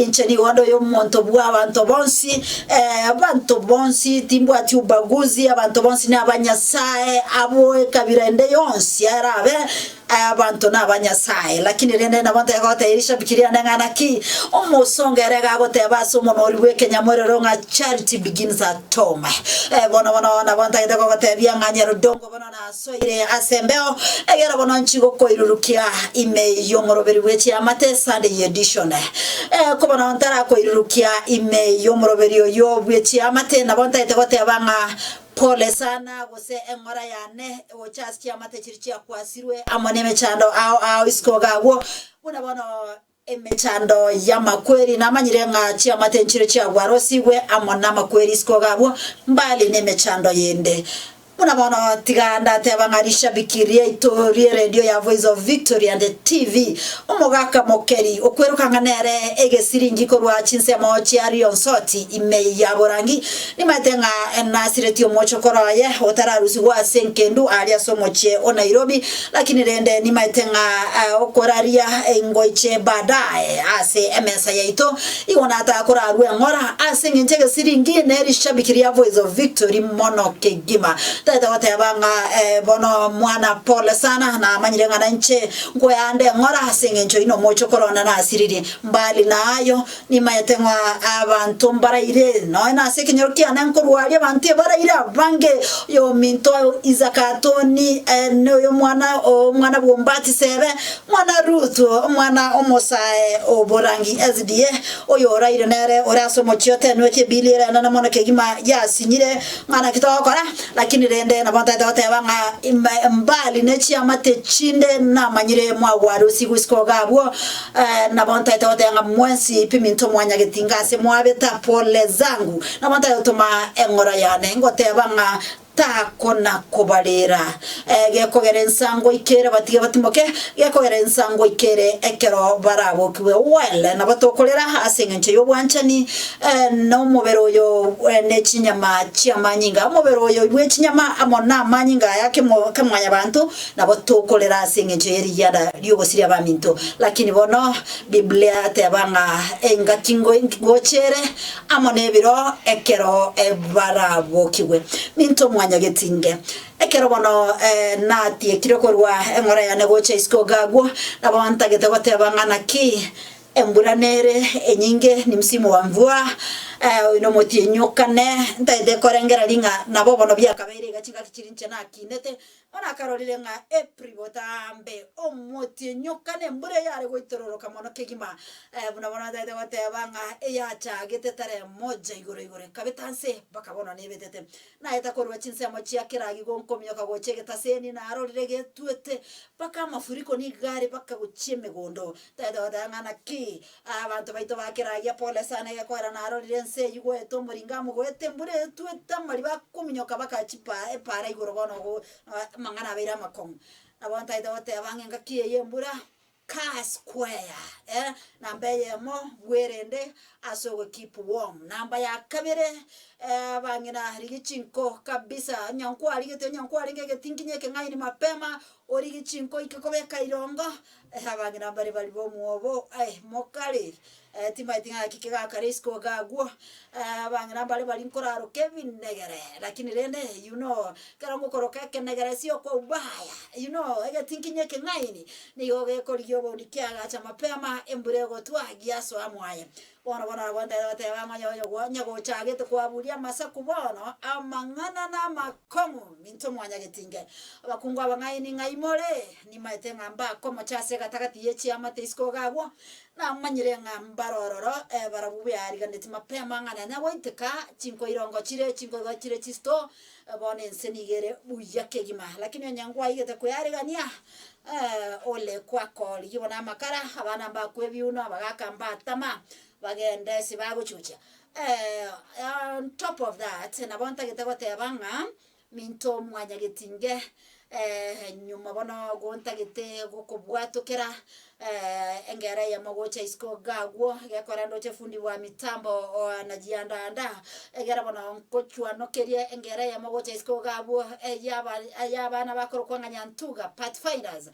Incheni wando yo monto bwa abantu bonsi timbwa ti ubaguzi abantu bonsi n'abanyasaye abo kabirende yonsi arabe abantu n'abanyasaye lakini rende nabonte yakote irisha bikiria ngana ki omusongere gagote baso monori we Kenya morero nga charity begins at home bona nabonte yakote byanganya rudongo bona na soire asembeo egera bona nchigo koirurukia ime yomoroberi wechi amate Sunday edition kubona ntara koirurukia ime yomoroberi yo wechi amate nabonte yakote banga pole sana gose engora yane ochaskia amate chirichia kwasirwe amone mechando au iskogagwo bona emechando ya makweri namanyirenga chia matenchire chia gwarosigwe amona makweri iskogagwo mbali ne mechando yende Muna tiganda tebangarisha bikiria itori radio ya Voice of Victory and the TV umugaka mokeri okweruka nganere egesiringi korwa chinsemo chiari onsoti ime ya borangi ni matenga enasiretio mocho koroye otararusi wa senkendu alia somoche o Nairobi lakini rende ni matenga okoraria ngoiche badae ase emesa yaito iwona atakora ruwe ngora ase ngenjege siringi nerisha bikiria Voice of Victory mono kegima tata watebanga bono mwana pole sana na manyirenga na nche ngoyande ngora singenjo ino mocho korona na asiriri mbali nayo ni mayetengwa abantu mbaraire no na sekinyokia na nkorwali abantu baraire bange yo minto izakatoni no yo mwana bombati sebe mwana ruto mwana omosae oborangi SDA oyo raire nere oraso mochiote noche bilire na mona kegima ya sinyire mwana kitokora lakini rende na bonta dote banga mbali nechi amate chinde na manyire mwa warusi guskogabwo na bonta dote nga mwensi piminto mwanya getingase mwabeta pole zangu na bonta yotoma engora yane ngote banga takona kobalera gekogere nsango ikere batige batimoke gekogere nsango ikere ekero barabo kiwe wele na batokolera asengenche yo bwanchani no mubero yo ne chinyama chiamanyinga mubero yo we chinyama amona manyinga yake kamwanya bantu na batokolera asengenche yeri yada lyobosiria baminto lakini bono biblia tebanga engakingo ngochere amone biro ekero barabo kiwe minto nyagetinge ekero bono nati ekirokorwa engora ya negoche iskogagwo nabanta gete batebangana ki emburanere enyinge ni msimu wa mvua ino moti nyokane ndaide korengera linga nabo bono byakabaire gachinga kichirinche na kinete ona karolire nga April botambe omoti nyokane mbure yare goitororoka mono kegima bona ndaide batebanga eyacha gete tare moja igore kabetanse bakabona nebetete na eta korwa chinse mochi akiragi gonkomyoka gochege taseni na arolire getuete baka mafuriko ni gari baka gocheme gondo ndaide batanga ki abantu baito bakiragi pole sana yakora na arolire nse yigwe to muringa mugwete mbure tueta mari bakuminyoka bakachipa para igoro bono mangana beira makom abanta ida wote abangenga kiye mbura ka square namba yemo werende asogo keep warm namba ya kabere bangina rigichinko kabisa nyankwari gete nyankwari ngege tinginyeke ngaini mapema origichinko ikakobeka irongo abangina bari bo muobo mokali timaitinga kikega karisko gagwo bangina bari nkoraro Kevin Negere lakini rende karango koroka kenegere sio kwa ubaya ege tinginyeke ngaini niyo gekoriyo bondikiaga cha mapema emburego twagiaso amwaye bona bonda batebanga nyago chagete kwaburia masaku bono amangana na makomu minto mwanya getinge abakungwa abangaini ngaimore ni maitenga mba komo chase gatagati yechi amate isko gagwo na manyirenga mbarororo barabubu yari gandeti mapema ngana na woiteka chinko irongo chire chisto bone nsenigere buyake gima lakini nyangwa igete kuyari gania ole kwako libona makara abana bakwe biuno abagakamba tama bagende sibaguchucha on top of that nabonta getagote abanga minto mwanya getinge nyuma bono gonta gete gokobwatokera engere ya mogocha isko gagwo gekora ndoche fundi wa mitambo najianda egera bono nkochwa nokerie engere ya mogocha isko gagwo yabana bakoro kwanganya ntuga pathfinders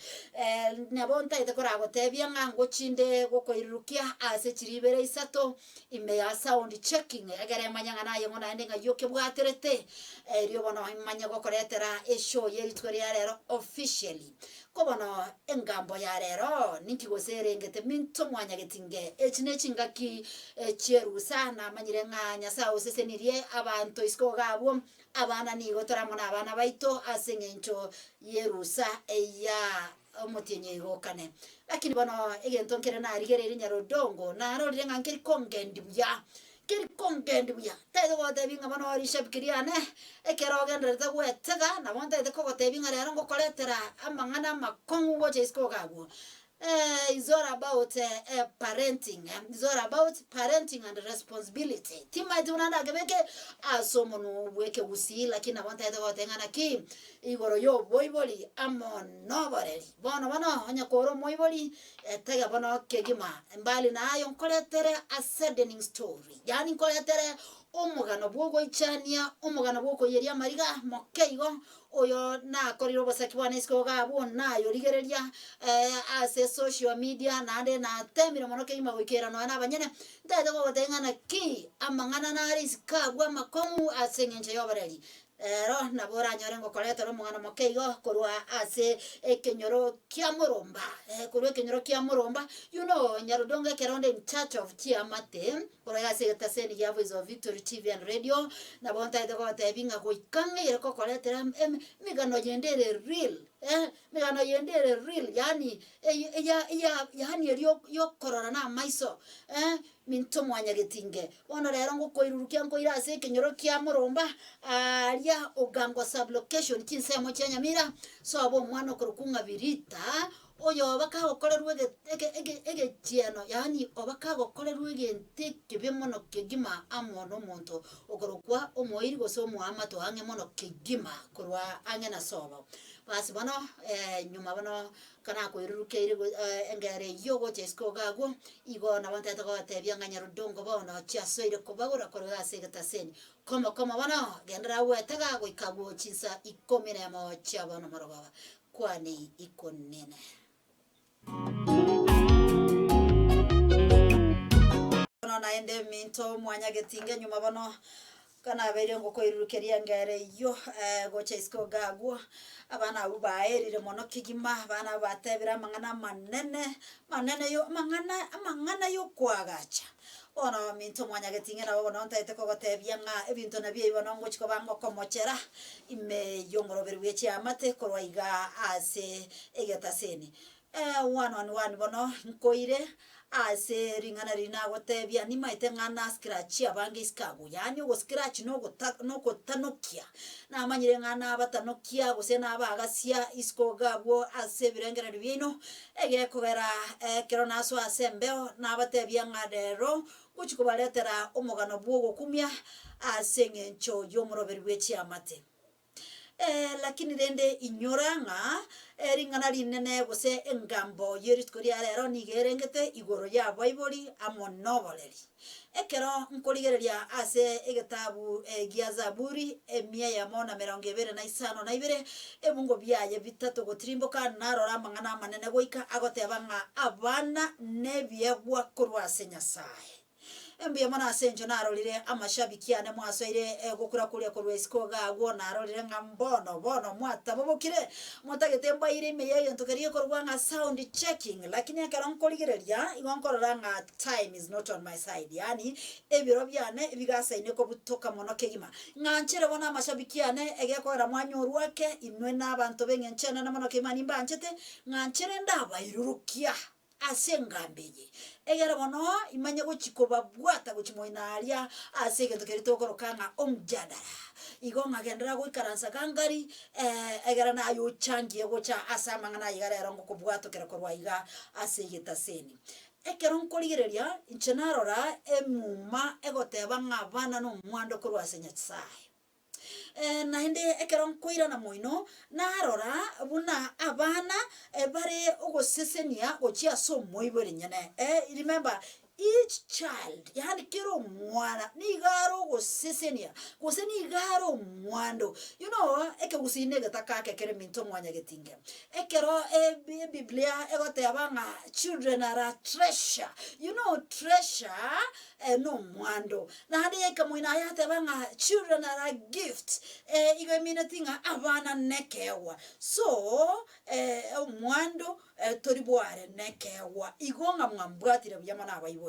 nabonta itekora gotebia ngango chinde gokoirukia ase chiribere isato ime ya sound checking egere manyanga nayo ngona ndinga yoke bwaterete rio bono manya gokoretera eshow yeritweria rero officially kobono engambo ya rero nikigoserengete minto mwanya getinge echine chingaki cherusa na manyire nganya sao sesenirie abantu isko gabo abana nigo toramona abana baito asengencho yerusa eya omotienye gokane lakini bono egento nkere na rigerere nyarodongo na rorire ngankeri kongendi buya kiri kongendi buya taido gotebinga bono orishabikiriane ekerogenderete gwetega na bonta ite kogotebinga rero ngokoretera amang'ana makongu gocha isko gabo is all about parenting. It's all about parenting and responsibility. Tima tunanda kebeke asomonu weke usi lakini abonta ite gotengana ki igoro yo boiboli amon noboreri bono onya koro moiboli tega bono kegima mbali na ayo nkoletere a saddening story yani nkoletere omugano bwogo ichania omugano bwoko yeria mariga mokeigo oyo na koriro bosaki bwana isko gabo nayo rigereria ase social media na ande na temire mono keima gwikera no na banyene ndade go gotengana ki amang'ana na riska gwa makomu asengenje yobareri ero nabora nyorengo koleta mwana mokeigo korwa ase ekenyoro kia muromba korwa ekenyoro kia muromba you know nyarodonga keronde in church of Tiamate korwa ase taseni ya Voice of Victory TV and radio na bonta ite ko tebinga ko ikange ire ko koleta migano yendere real migano yendere real yani yani yo korora na maiso minto mwanya getinge ono rero ngokoirurukia ngoira ase kenyoro kia muromba aria ogango sublocation kinsemo cyanyamira so abo mwana korukunga birita oyo bakagokorerwe ege chiano yani obakagokorerwe gente kibe mono kegima amono monto okorokwa omoiri goso muamato ange mono kegima korwa ange na sobo basi bano nyuma bano kana koirurukeire engere yogo chesko gago igo na banta to tebia nganya rudongo bono chiasoire kobagura korwa ase getaseni koma bano gendera wetega go ikagwo chinsa ikomene mo chabano marobaba kwani ikonene na ende minto mwanya getinge nyuma bano kana bere ngo koirukeria ngere yo gocha isko gagwo abana ubaerire mono kigima abana batebira mang'ana manene yo mang'ana yo kwagacha ono minto mwanya getinge na bono ntaite ko gotebia nga ebinto na bie bono ngo chiko bango komochera ime yongoro berweche amate korwa iga ase egetaseni one bono nkoire ase ringana rina gotebia ni maite ngana scratch abange iskago yani go scratch no gotanokia na manyire ngana batanokia gose na bagasia isko gabo ase birengera bino ege kogera kero naso asembeo na batebia ngadero guchiko baletera omugano bwogo kumya ase ngencho yomuroberi wechi amate lakini rende inyoranga ringana rinene gose engambo yeritkoria rero nigerengete igoro ya Bible amonoboleri ekero nkorigereria ase egetabu gia Zaburi emia ya mona 25 na ibere ebungo byaye bitatu gotrimboka narora mang'ana manene goika agotebanga abana nebyegwa korwa Nyasaye embiye mona asenjo narorire amashabiki ane mwasoire gukura kuria korwa isko gagwo narorire ngambono mwata bobokire mutagetemba ire imeye ntokerie korwa nga sound checking lakini akara nkorigereria igonkorora nga time is not on my side yani ebiro byane bigasaine ko butoka mono kegima nganchere bona amashabiki ane egekorera mwanyo rwake inwe nabantu bengenchena na mono kemani mbanchete nganchere ndabairurukia asengambeye egera bono imanye gochikoba bwata gochimoinaria asege tokerito korokanga omjadara igonga gendera goikaransa gangari egera na ayo changie gocha asamanga na igara rongo kubwato kera korwa iga asege taseni ekero nkorigereria inchenarora emuma egoteba ngabana no mwando korwa Nyasaye naende ekero koira na moino narora buna abana bare ogosesenia gochia so moibore nyene remember each child yani kero mwana ni garo gosesenia gose ni garo mwando you know eke gusine gataka kere minto mwanya getinge ekero biblia egote abanga children are a treasure you know treasure no mwando na hadi eke mwina yate abanga children are a gift igo minatinga abana nekewa so mwando toribware nekewa igonga mwambwatire byamana abayi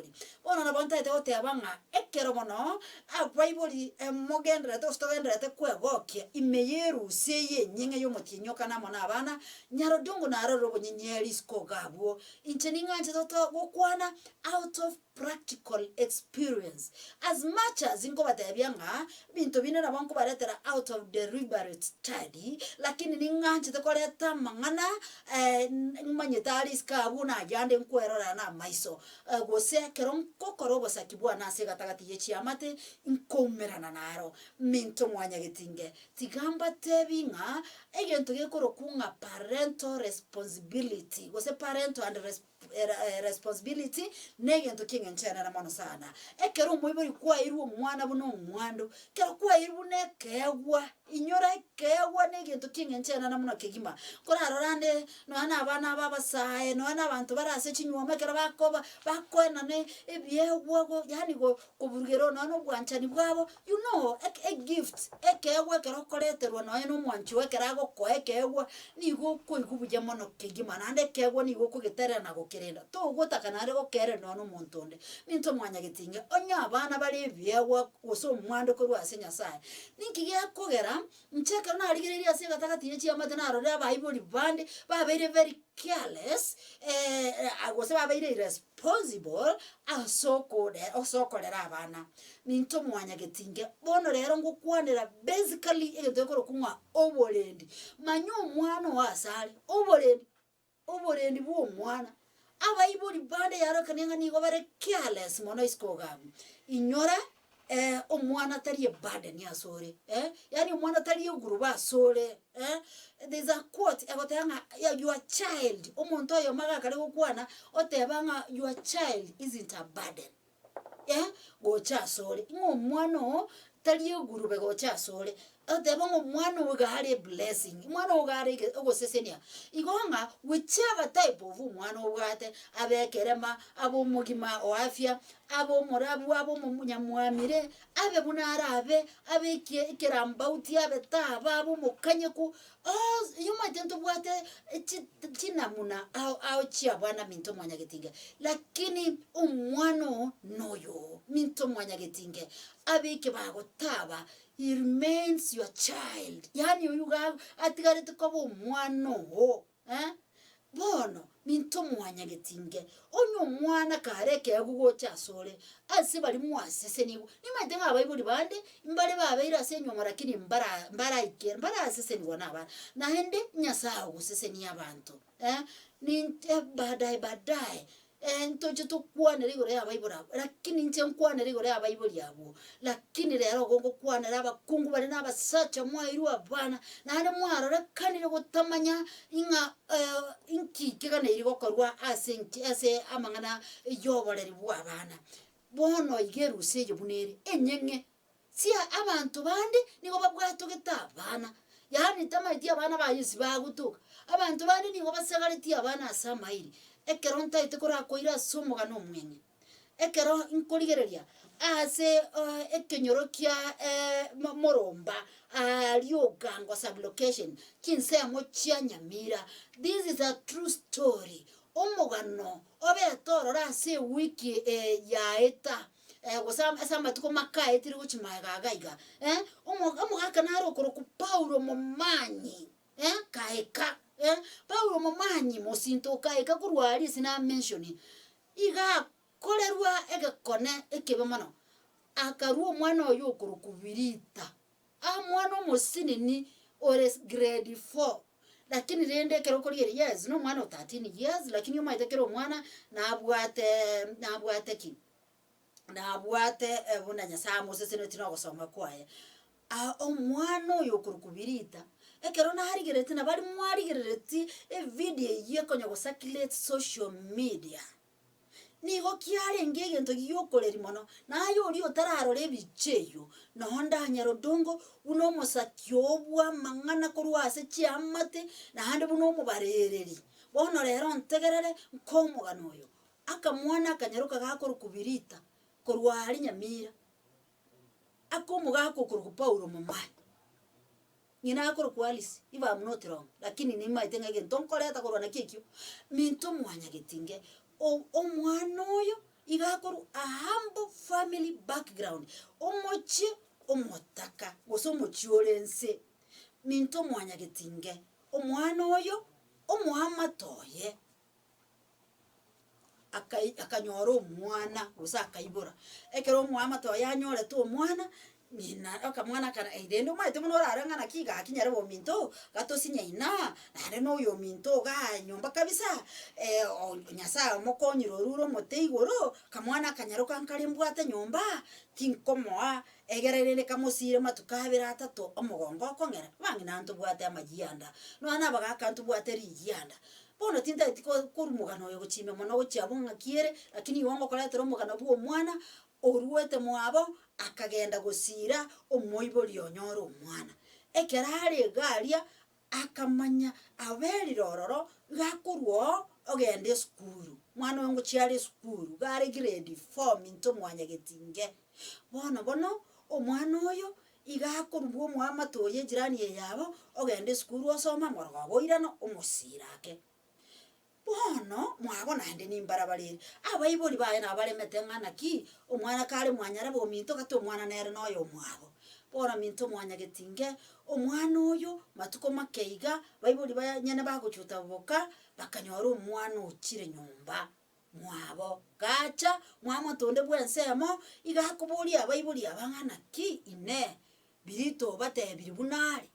bona na bonta ete abanga ekero bono abaiboli mogendera to stogendera te kwegokia imeyeru seye nyinge yo motinyoka na mona abana nyaro dongo na aro robo nyenyeri skogabo incheninga nche to gokwana out of practical experience as much as ingo batabyanga bintu bine na banko baretera out of deliberate study lakini ninganche to koleta mangana manyetari skabuna yande nkwero na maiso gose keron kokorobo sakibwa na se gatagati yechi amate inkomerana naro minto mwanya getinge tigamba tebinga egento gekoro kunga parental responsibility gose parental and responsibility negento kinga nchana na mano sana ekero moibori kwa iru mwana buno mwando kero kwa iru nekewa inyora kewa negento kinga nchana na mano kegima kora rorande no ana abana baba sae no ana abantu barase chinyuma kero bakwena ne ebyewago yani go kuburugero no bwanchani bwabo you know a gift ekewa kero koleterwa no mwanchi wekerago ko ekewa nigo kuigubuje mono kegima nande kewa nigo kugeterera na kerenda to gotaka nare gokere no montonde minto mwanya gitinge onya abana bali byewa uso mwando ko rwasenya sae ninkigiye kogera ncheka na aligireria se gatagati yechi amate na rore abaiboli bande ba very careless agose ba very irresponsible osokorera abana minto mwanya gitinge bono rero ngukwanira basically egedekoro kunwa oborendi manyo mwana wasale oborendi bwo mwana abaiboli bande yaro kanenga nigo bare careless mono iskogamu inyora omwana tari bade ni asore yani omwana tari guruba asore there's a quote egotanga your child omuntu oyo maga kare gukwana otebanga your child isn't a burden gocha sore ngo mwana tari gurube gocha sore otebanga mwana ugare blessing mwana ugare ogosesenia igonga whichever type of mwana ugate abekerema abo mugima o afya abo morabu abo munyamwamire abe bunarabe abe kirambauti abe taba abo mukanyeku yuma tento bwate chinamuna au chia bwana minto mwanya getinge lakini umwana noyo minto mwanya getinge abe kibago taba he remains your child yani uyuga atigarete kobo mwana ho bono minto mwanya getinge onyo mwana kareke agugocha sore ase bali mwasese nigo nimatenga abayibuli bande imbale babeira senyo marakini mbara ikera mbara asese nigo naba na hende nyasa gusese ni abantu ni badai ntoje to kwana rigore yabayibura lakini nche nkwana rigore yabayiburi yabo lakini rero gongo kwana abakungu bari nabasacha mwairu abana nane mwaro rakanire gutamanya inga inkike kana iri gokorwa ase amangana yoboreri bwa abana bono igeruse yobunere enyenge si abantu bandi nigo babwato getabana yani tamaiti abana bayisi bagutuka abantu bandi nigo basagariti abana asamairi ekero ntaite korakoira somoga no mwenge ekero nkorigereria ase ekenyorokia moromba aliogango sublocation kinsemo chia Nyamira. This is a true story omogano obetorora ase wiki yaeta gosama tuko makae tiri guchimaga gaiga omogaka naro koroku Paulo momanyi kaeka Paulo momanyi mosinto kaeka kurwari sina mention iga kolerwa egekone ekebemano akaruo mwana oyo kurukubirita mwana musinini ores grade 4 lakini rende kero koriere yes no mwana 13 years lakini yomaite kero mwana nabwate ki nabwate buna nyasa mose sino tino gosoma kwaye omwana oyo kurukubirita ekero narigerete na bari mwarigerete video yekonya go circulate social media nigo kiare ngege nto giyokoreri mono nayo ori otararore ebicheyo no ndanyarondongo uno mosakyo obwa mang'ana korwase chiamate na hande buno mubarereri bono rero ntegerere nkomugano oyo akamwana akanyaruka gakorukubirita korwari Nyamira akomugako kuruku Paulo mumai ngina akorukwalisi iba mnotiro lakini ni maite ngege ntonkoreta korwana kikyo minto mwanya getinge omwana oyo igakoru a humble family background omochi omotaka goso mochiorense minto mwanya getinge omwana oyo omuhamatoye akanyora omwana gusa akaibura ekero omuhamatoye anyore to omwana nina akamwana kana edendo maite muno raranga nakiga akinyara bo minto gato sinyaina nare no yo minto ga nyomba kabisa nyasa mokonyiro ruro moteigoro kamwana kanyaruka nkarimbwate nyomba tinkomoa egererene kamosire matukabira atato omugongo kongera bangi nanto bwate amajianda no ana baga kanto bwate rijianda bono tinta itiko kurumugano yo guchime mono guchabunga kiere lakini wongo koletero omugano bwo mwana oruwete mwabo akagenda gusira omoibori onyora omwana ekerare garia akamanya aberi rororo gakurwo ogende skuru mwana wangu chiari skuru gare grade 4 minto mwanya getinge bono omwana oyo igakurwo mwama toye jirani yabo ogende skuru osoma morgo irano omosirake bono mwabo nande nimbarabarire abayibori baye nabaremete ngana ki omwana kare mwanyara bo minto gato omwana nere noyo mwabo bora minto mwanya getinge omwana oyo matuko makeiga bayibori baya nyene baguchuta boka bakanyora omwana ochire nyomba mwabo gacha mwamo tonde bwensemo igakuburi abayibori abangana ki ine birito bate biribunari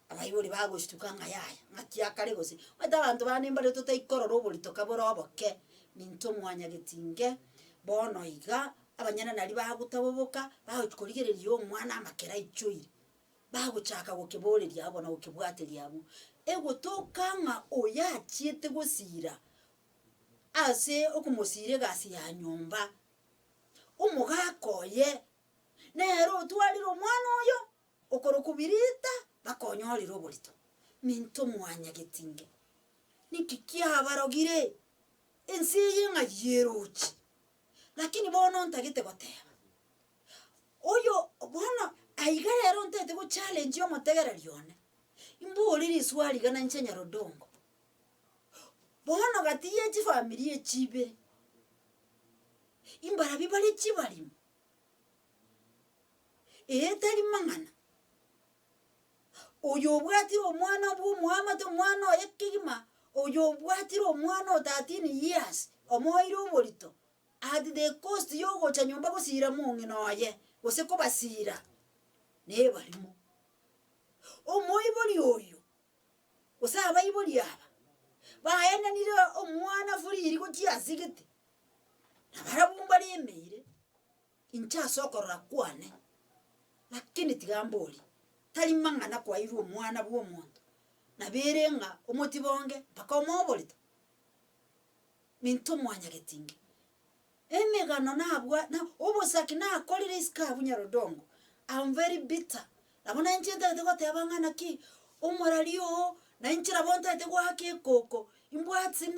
abayibori bagushituka ngayaya ngatia kare gose wata abantu banembare tutaikororo burito kaboroboke minto mwanya getinge bono iga abanyana nari bagutaboboka bagukorigererio omwana amakera ichoire baguchaka gokeboreria abona gokebwateria abo ego tokanga oya chiete gosira ase okumosire gasi ya nyomba umugakoye nero twaliro omwana oyo okorokubirita bakonyori roborito minto mwanya getinge nikikia barogire ensi yenga yerochi lakini bono ntagite goteba oyo bono aigarero ntete go challenge yo motegera lione imburiri swali gana nchenya rodongo bono gatiye chi family echibe imbara bibale chibali etali mangana oyo bwatiro omwana bwo Muhammad omwana oyekigima oyo bwatiro omwana 13 years omoiro borito at the cost yogo chanyomba gosira mungino ye gose ko basira ne barimo omoibori oyo osaba ibori aba bayana nire omwana furiri ko kiasigite nabarabumba lemeire incha sokorora kwane lakini tigamboli tali mangana kwa iru omwana bwo muntu naberenga omotibonge bakomobolito minto mwanya getinge emegano nabwa na obosaki na kolire iskabu nyarodongo I'm very bitter nabona nchenda tegote abangana ki omoralio na nchira bonta tegwake koko imbwatsi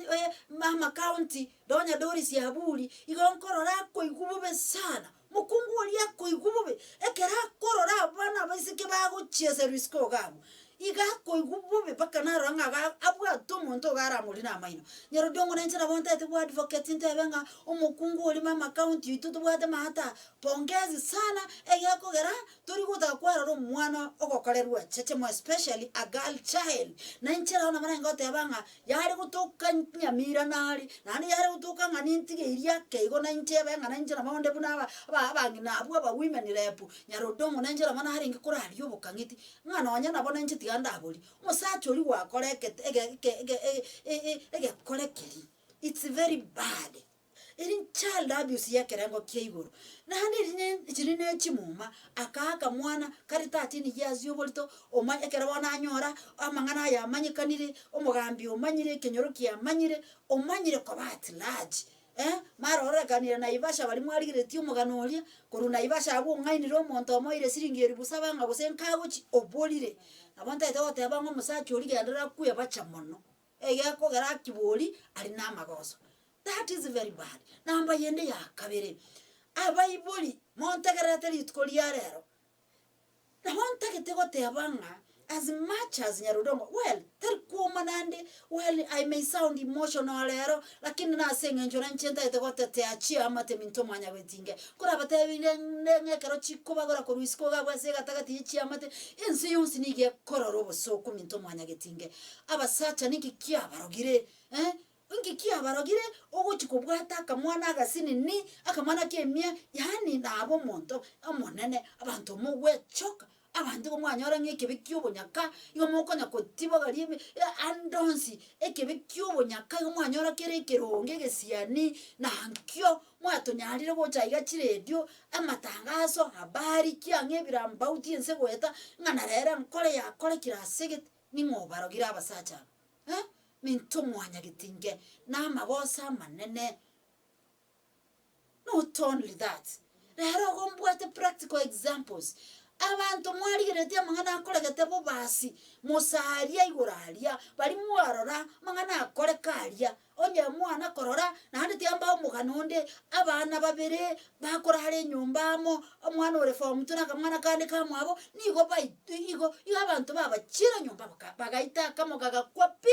mama county donya doris ya buli igonkorora ko igubube sana mukungu oli yako igubube ekera korora bana basike bago chiese risko gabo igako igubube paka naranga abwa tomonto gara muri na maino nyarodongo nenchira bonta tegwa advocate ntebenga omukungu oli mama county itutu bwate mahata pongezi sana eyako gera tori gota kwararo mwana ogokorerwa chechemo especially a girl child nenchira ona marango tebanga yari gutuka Nyamira nari nani yari gutuka ngani ntige iria keigo na nchebenga nenchira maonde buna abangi na abwa ba women rep nyarodongo nenchira mana hari ngikura hari obukangiti ngana wanya nabona nchiti ganda boli musacho oli wakoreke ege korekeri it's very bad Iri child abuse yekerengo kia iguru. Nandi chirine chimuma akaka mwana kari 13 years yobolito omanya kerabona anyora amangana ya manyikanire omugambi omanyire kenyoro kia manyire omanyire ko bat large marora kanira naibasha bali mwarigire ti omuganoria koru naibasha abo ngainire omonto omoire siringi 7,000 nga gosenkagochi obolire abanta etote abango musachi origendera kuya bacha mono egeko garakiboli ali na magoso. That is very bad. Namba yende ya kabere abaiboli montegerete litkolia rero na montegete gote abanga as much as Nyarudongo. Well, tell kumanande, well, I may sound emotional lero, lakini na senga njona nchenda itogote te achia amate mintomo anya wetinge. Kura bate nge kero chikuba gora koruisko ga bwasega tagati ichi amate insi yonsi nige kororobo soko mintomo anya getinge. Aba sacha niki kia barogire, Ungi kia barogire ogo chikubwata akamwana agasini ni akamwana kemia yani na abo monto amonene abantu muwe choka abantu omwanyora ngekebekyo obonyaka yomokonya kotiba galime andonsi ekebekyo obonyaka omwanyora kerekeronge gesiani na nkyo mwatonyarire gocha igachiredio amatangazo habari kiange birambauti ense gweta ngana rera nkore yakore kirasege ningobarogira abasacha minto mwanya gitinge na mabosa manene. Not only that, rero gombwate practical examples. Abantu mwarigeretia mangana akoregete bo basi musaria iguraria bari mwarora mangana akore karia onye mwana korora na handi tiamba omuganonde abana babere bakora hare nyumbamo omwana ore form tuna kamwana kande kamwabo nigo igo abantu baba chira nyumba bagaita kamo gagakwapi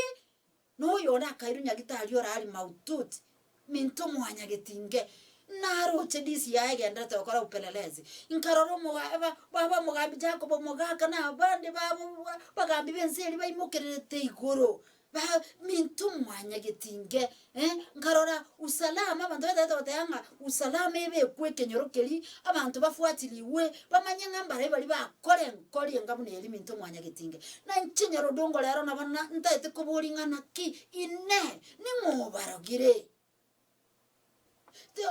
no yona kairunya gitari ora ali maututi minto mwanya getinge naro chedisi yae genda tokora upelelezi inkaroro baba mugambi Jacob mugaka na bande babo bagambi benseri bayimukerete igoro ba minto mwanya getinge nkarora usalama abantu batayanga usalama ebe kwekenyorokeli abantu bafuatiliwe bamanya ngambare bali bakore nkori ngabune minto mwanya getinge na nchinyero dongo lero nabana ntaite kuburingana ki ine ningobarogire.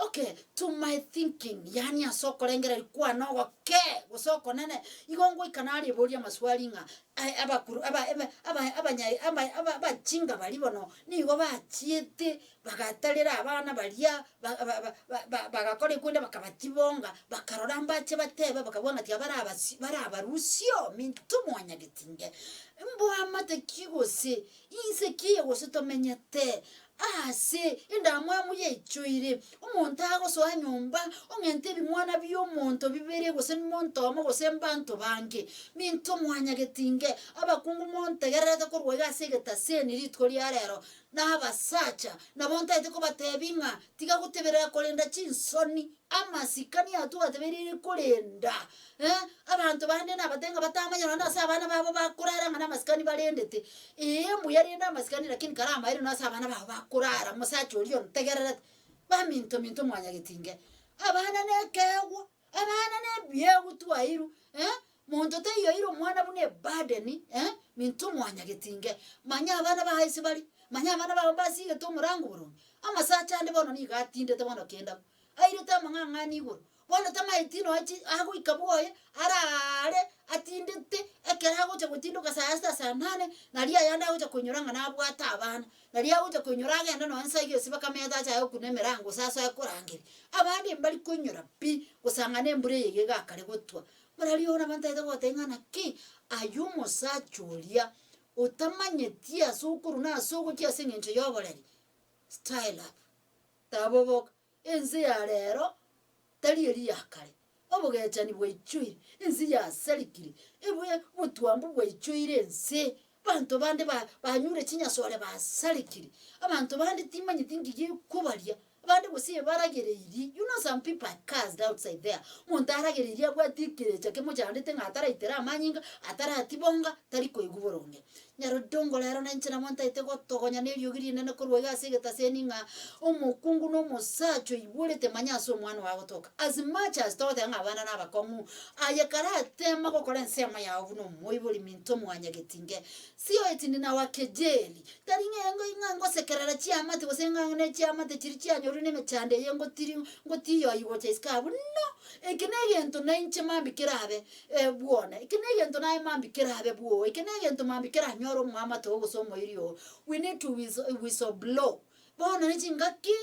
Okay, to my thinking, yani asoko lengera ilikuwa no ke usoko nene igongo ikanali bolia maswali nga aba chinga balibono nigo bachiete bagatalera abana balia bagakore kwenda bakabatibonga bakarora mbache bateba bakabona ati abarusio mintu mwanya gitinge mbo amate kigose insekiye gose tomenyete se indamwa muye ichuire umuntu agoso anyumba ongente bimwana by'omuntu bibere gose n'omuntu omo gose mbanto bange minto mwanya getinge abakungu montegerete ko rwega segeta seni ritko lyarero n'abasacha nabonta ite ko batebinga tiga guteberera kolenda chinsoni amasikani atu bateberere kolenda abantu bande nabatenga batamanya nanda sabana babo bakurara ngana masikani balendete mbu yarenda masikani lakini karama iri nasabana babo bakurara musacho lyo ntegerere baminto mwanya getinge abana nekewo abana nebyewu twairu muntu teyo iro mwana bune badeni minto mwanya getinge manya abana bahise bali manya abana babo basige to murangu burungi amasacha ande bono ni gatinde te bono kenda aire tamanga ngani guru bono tama itino achi ago ikaboye arare atindete ekera gocha gutindo kasasta sanane nalia yanda gocha kunyoranga nabwata abana nalia gocha kunyoranga enda no ansage sibaka meda cha yo kunemerango sasa yakurangire abandi mbali kunyora pi usangane mbure yege gakare gotwa maraliona bantaide gotengana ki ayumo sachulia utamanyetia sukuru na soko kia sengenje yoboreri style up tabobok enzi ya rero talieri yakare obogechani bwechuire enzi ya serikiri ebwe butwambu bwechuire ense bantu bande banyure chinyasore ba serikiri abantu bande timanyitingi kubalia bande busiye baragereiri some people are cast outside there montaragereiri abwatikire chake mojandete ngatara itera manyinga atara atibonga tariko iguboronge Nyarodongo lero nenchina monta itego togonya ne yugiri nene kurwa gase getaseni nga omukungu no musacho ibule te manyaso mwana wa gotoka as much as to nga bana nabakongu ayekara tema gokora nsema ya obuno moibuli minto mwanya getinge sio etini na wakejeli taringe ngo ingango sekerera chiamate gosenga ne chiamate chiri chianyoru ne mechande yengo tiri ngo tiyo iwo cheskabu no ekinege ento na inche mambikirabe buona ekinege ento na mambikirabe buo ekinege ento mambikira nyoro mwama to gosomo irio we need to whistle blow bona ni chingaki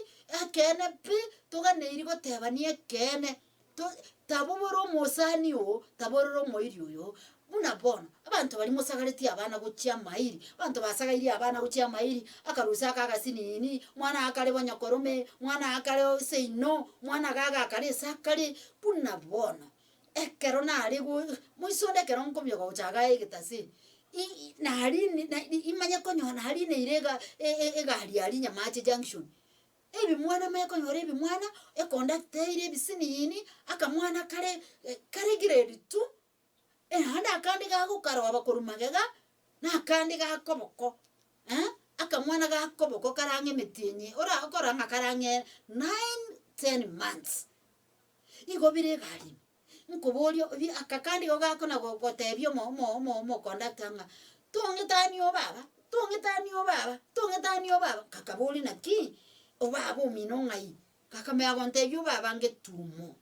akene pi toga neiri gotebanie kene to taboboro mosani o taboro moirio yo muna bona abantu bali musagareti abana guchia mairi abantu basagairi abana guchia mairi akarusa kagasinini mwana akale banyakorome mwana akale seino mwana gaga akale sakale muna bona ekero na aligu muisonde kero nkomyo gochaga egitasi nari imanya konyo nari neirega egari ali nyamache junction ebi mwana meko nyore ebi mwana e conductor ire bisinini aka mwana kare grade 2 handa kandi gagukara abakorumagega na kandi gakoboko aka mwana gakoboko karange metinyi ora akoranga karange 9-10 months igobire gari nkubolyo bi akakandi gakona gotebyo mo conductor nga tongitani obaba kakaboli naki obaba omino ngai kakamya gontebyo baba ngetumo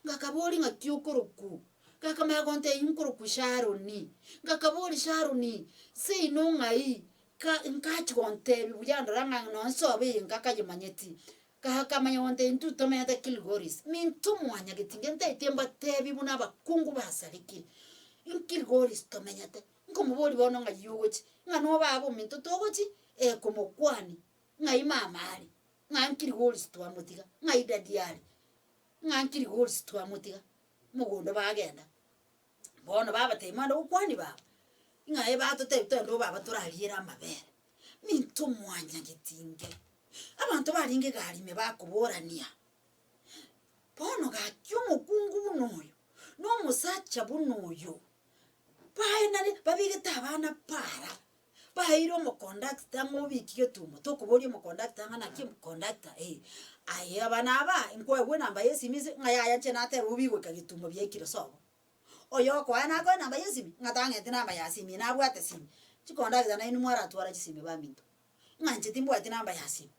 ngakaboli ngakyokoroku kakamya gonte yunkoroku Sharoni ngakaboli Sharoni seino ngai ka nkachi gontebyo buyandora nga nonsobe ngakayimanyeti kakamanya gonte ntu tometa Kilgoris mintu mwanya getingente itemba tebi buna bakungu basariki Kilgoris tomenyate ngomuboli bono nga yugochi ngano babo mintu togochi komokwani ngai mamari Kilgoris twamutiga ngai dadiari Kilgoris twamutiga mugondo bagenda bono baba temana ukwani baba ngai bato tendo baba turalira amabere mintu mwanya getinge abantu baringe gari me bakuborania bono gakyumukungu bunoyo no musacha bunoyo bainani babigeta abana para bairo mo conductor ngobikige tumo tokubori mo conductor ngana kim conductor aye abana aba inkwewe namba yesimize ngaya chena ate rubigwe kagitumo byekiro sobo oyo kwa na ko namba yesimi ngatange namba yasimi nabwate simi chiconductor na inu mwara twara chisimi baminto nganje timbwate namba yasimi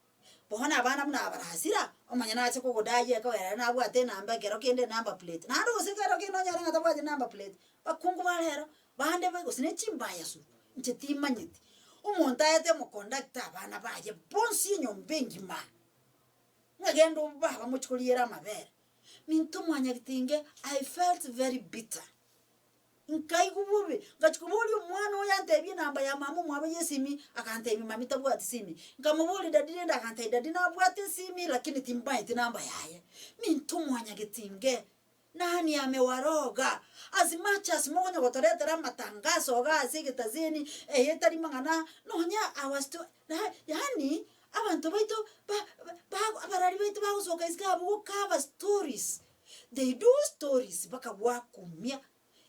bohona abana muna barasira omanya nache ko godaye ko era nabwate namba gero kende namba plate nando usigero kino nyara ngatabwate namba plate bakungu balero bande bago sine chimbaya su nchetimanyiti umuntu ayete mu conductor abana baje bonsi nyombengi ma ngagendo baba muchikuliera amabere mintu mwanya gitinge I felt very bitter nkai kububi ngachikubuli umwana oyantebye namba ya mama mwabe yesimi akantebye mama tabwati simi ngamubuli dadine ndakantebye dadina bwati simi lakini timbai tinamba yaye mintu mwanya gitinge nani amewaroga azimacha simonyo gotoretera matangazo ga sigitazini yetari mangana nonya awasto yani abantu baito abarari baito bagusoka iskabo kaba stories they do stories baka wakumia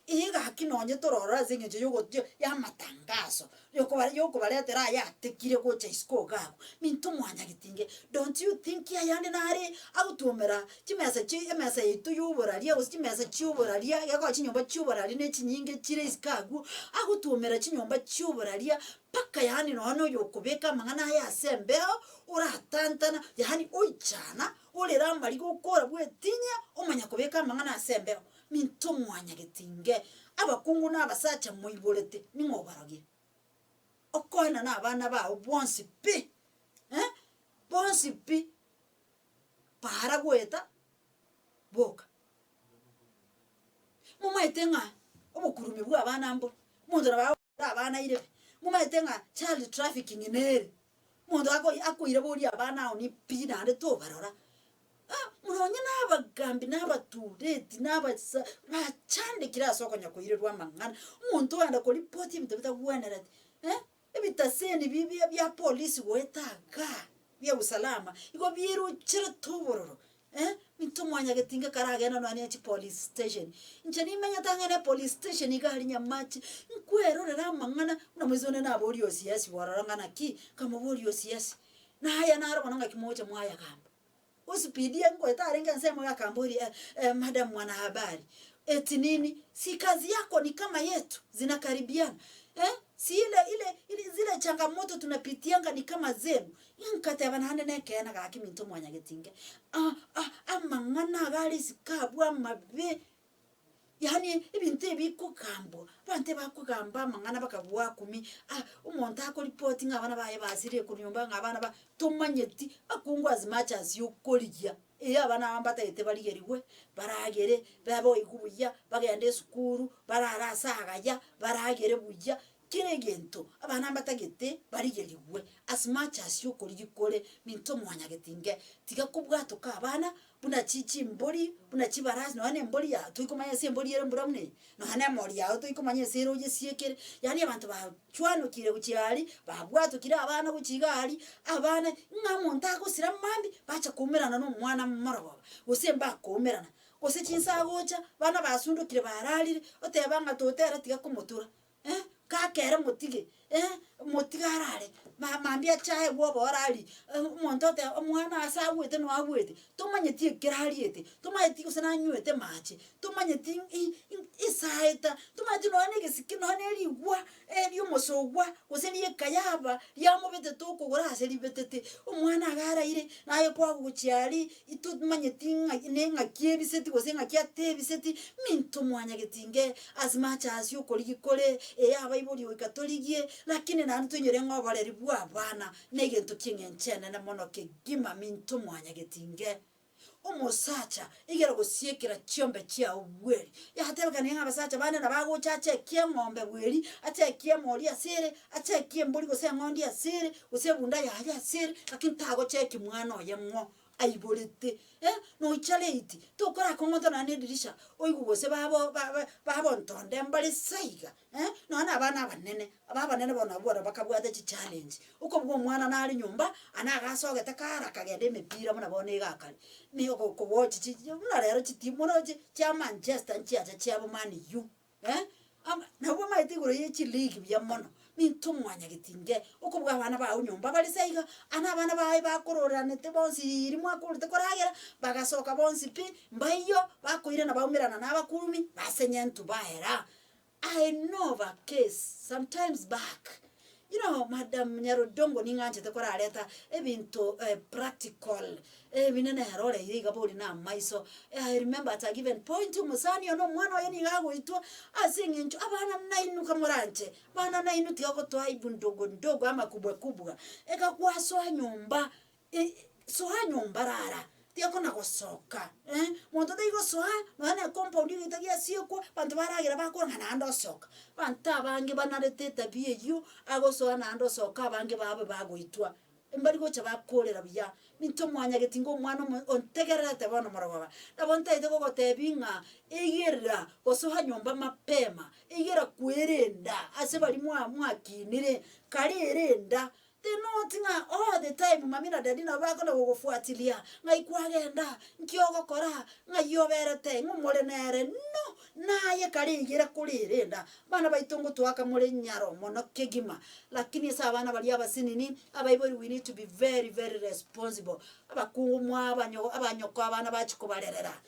iga hakinonye torora zinge yogo ya matangazo yoko baletera ya tekire ko chaisko gabo mintu mwanya gitinge don't you think ya yande nari agutumera chimesa yitu yuboraria usimesa chuboraria yako chinyomba chuboraria ne chinyinge chire iskagu agutumera chinyomba chuboraria paka yani no hano yokubeka mangana ya sembeo uratantana yani oichana ulera mari gukora bwetinya umanya kubeka mangana sembeo mintu mwanya gitinge abakungu n'abasacha muibolete ningobaroge okona n'abana bawo bonsi pi bonsi pi para gweta boka mumaitenga obukurumi bwa abana mbo mundu bawo abana ire mumaitenga child trafficking nere mundu akoire bori abana oni pi na ande to barora muronye n'abagambi n'abatureti n'abasa bachande kiraso konyakoire rwa mangana umuntu wanda ko report imtabita guwanera ebitaseni bibi bya police wetaga bya usalama iko biru chira tubororo minto mwanya getinga karagena nani achi police station inche nimenya tangene police station igari nyamachi nkwerorera mangana na mwizone na bori osiyasi wararangana ki kama bori osiyasi na haya naro wananga kimoja mwaya kamba usipidie ngo etarenga nsemo ya kambori madam mwana habari eti nini si kazi yako ni kama yetu zinakaribiana si ile zile changamoto tunapitianga ni kama zenu inkate abanane nekena gaki minto mwanya getinge amangana gali sikabwa mabe yani ibintu bikukambo bante bakugamba mangana bakabwa kumi umuntu ako reporting abana baye basire kunyumba ngabana ba tomanyeti akungwa as much as yokoliya abana ambata ete barigeriwe baragere babo ikubuya bagende sukuru bararasagaya baragere buya kiregento abana ambatagete barigeriwe as much as yokoligikore minto mwanya getinge tigakubwato ka abana buna chichi mbori buna chibarazi no hane mbori ya tuikomanya se mbori yere mburamune no hane mori ya tuikomanya se roje siekere yani abantu ba chwano kire bucyari babwato kire abana bukigali abana ngamonta ko siramambi bacha kumerana no mwana mmorobo usemba kumerana ose chinsagocha bana basundukire baralire otebanga totera tigakomutura kakere mutige mutigarare mambia chae wo borali montote omwana asagwete no agwete tumanyeti kirariete tumanyeti kusana nywete machi tumanyeti isaita tumanyeti no anege sikino haneri gwa lyomosogwa useni kayaba lyamobete toko gorase libetete omwana agaraire naye kwa guchiari itumanyeti nenga kiebiseti gosenga kiatebiseti minto mwanya getinge as much as yokoligikore abaibori okatoligie lakini na ntonyere ngobareri bwa bana negento kingenchene na monoke gima minto mwanya getinge umusacha igera gosiekera chiombe chia ubweri ya hatebeka ninga basacha bana na bago chache kie ngombe bweri ate kie mori asire ate kie mbori gose ngondi asire usebunda ya haja asire lakini tago cheki mwana oyemwo aiborete no chaleiti tokora kongoto na nedirisha oigugose babo ntonde mbali saiga no ana abana abanene bona bora bakabwate chi challenge uko bwo mwana nali nyumba ana gasoge takara kagende mepira muna bone gakali ni ko watch chi muna rero chi timu no cha Manchester nchiacha cha Man U na bo maiti gure yichi league bya mono minto mwanya getinge uko bwa bana ba unyumba bali saiga ana bana bae bakororane te bonsi iri mwakurute koragera bagasoka bonsi pi mbayo bakoire na baumirana na bakurumi basenyentu bahera. I know of a case sometimes back. You know, Madam Nyarodongo ninganje te kora aleta ebinto practical binene herole yiga boli na maiso. I remember at a given point musani ono mwana yeni gago itwa asingincho abana nainu kamoranche bana nainu tiako to aibu ndogo ama kubwa eka kwa soa nyumba nyumba rara tiako na gosoka monto de gosoa bana compound itagia sioko bantu baragira bakora ngana soka banta bange banarete tabie yu agosoa na ando soka bange babe bagoitwa mbari gocha bakorera bya minto mwanya getingo mwana ontegerete bono morogaba nabonta ite gogotebinga igera gosoha nyumba mapema igera kwerenda ase bali mwakinire karerenda they not all the time mamina dadina bako na gofuatilia ngai kwagenda nkiogo kora ngai yoberete ngumore nere no naye karigira kurirenda bana baitongo twaka muri nyaro mono kegima lakini sa bana bali abasinini abaibori we need to be very very responsible abakumwa abanyoko abana bachiko barerera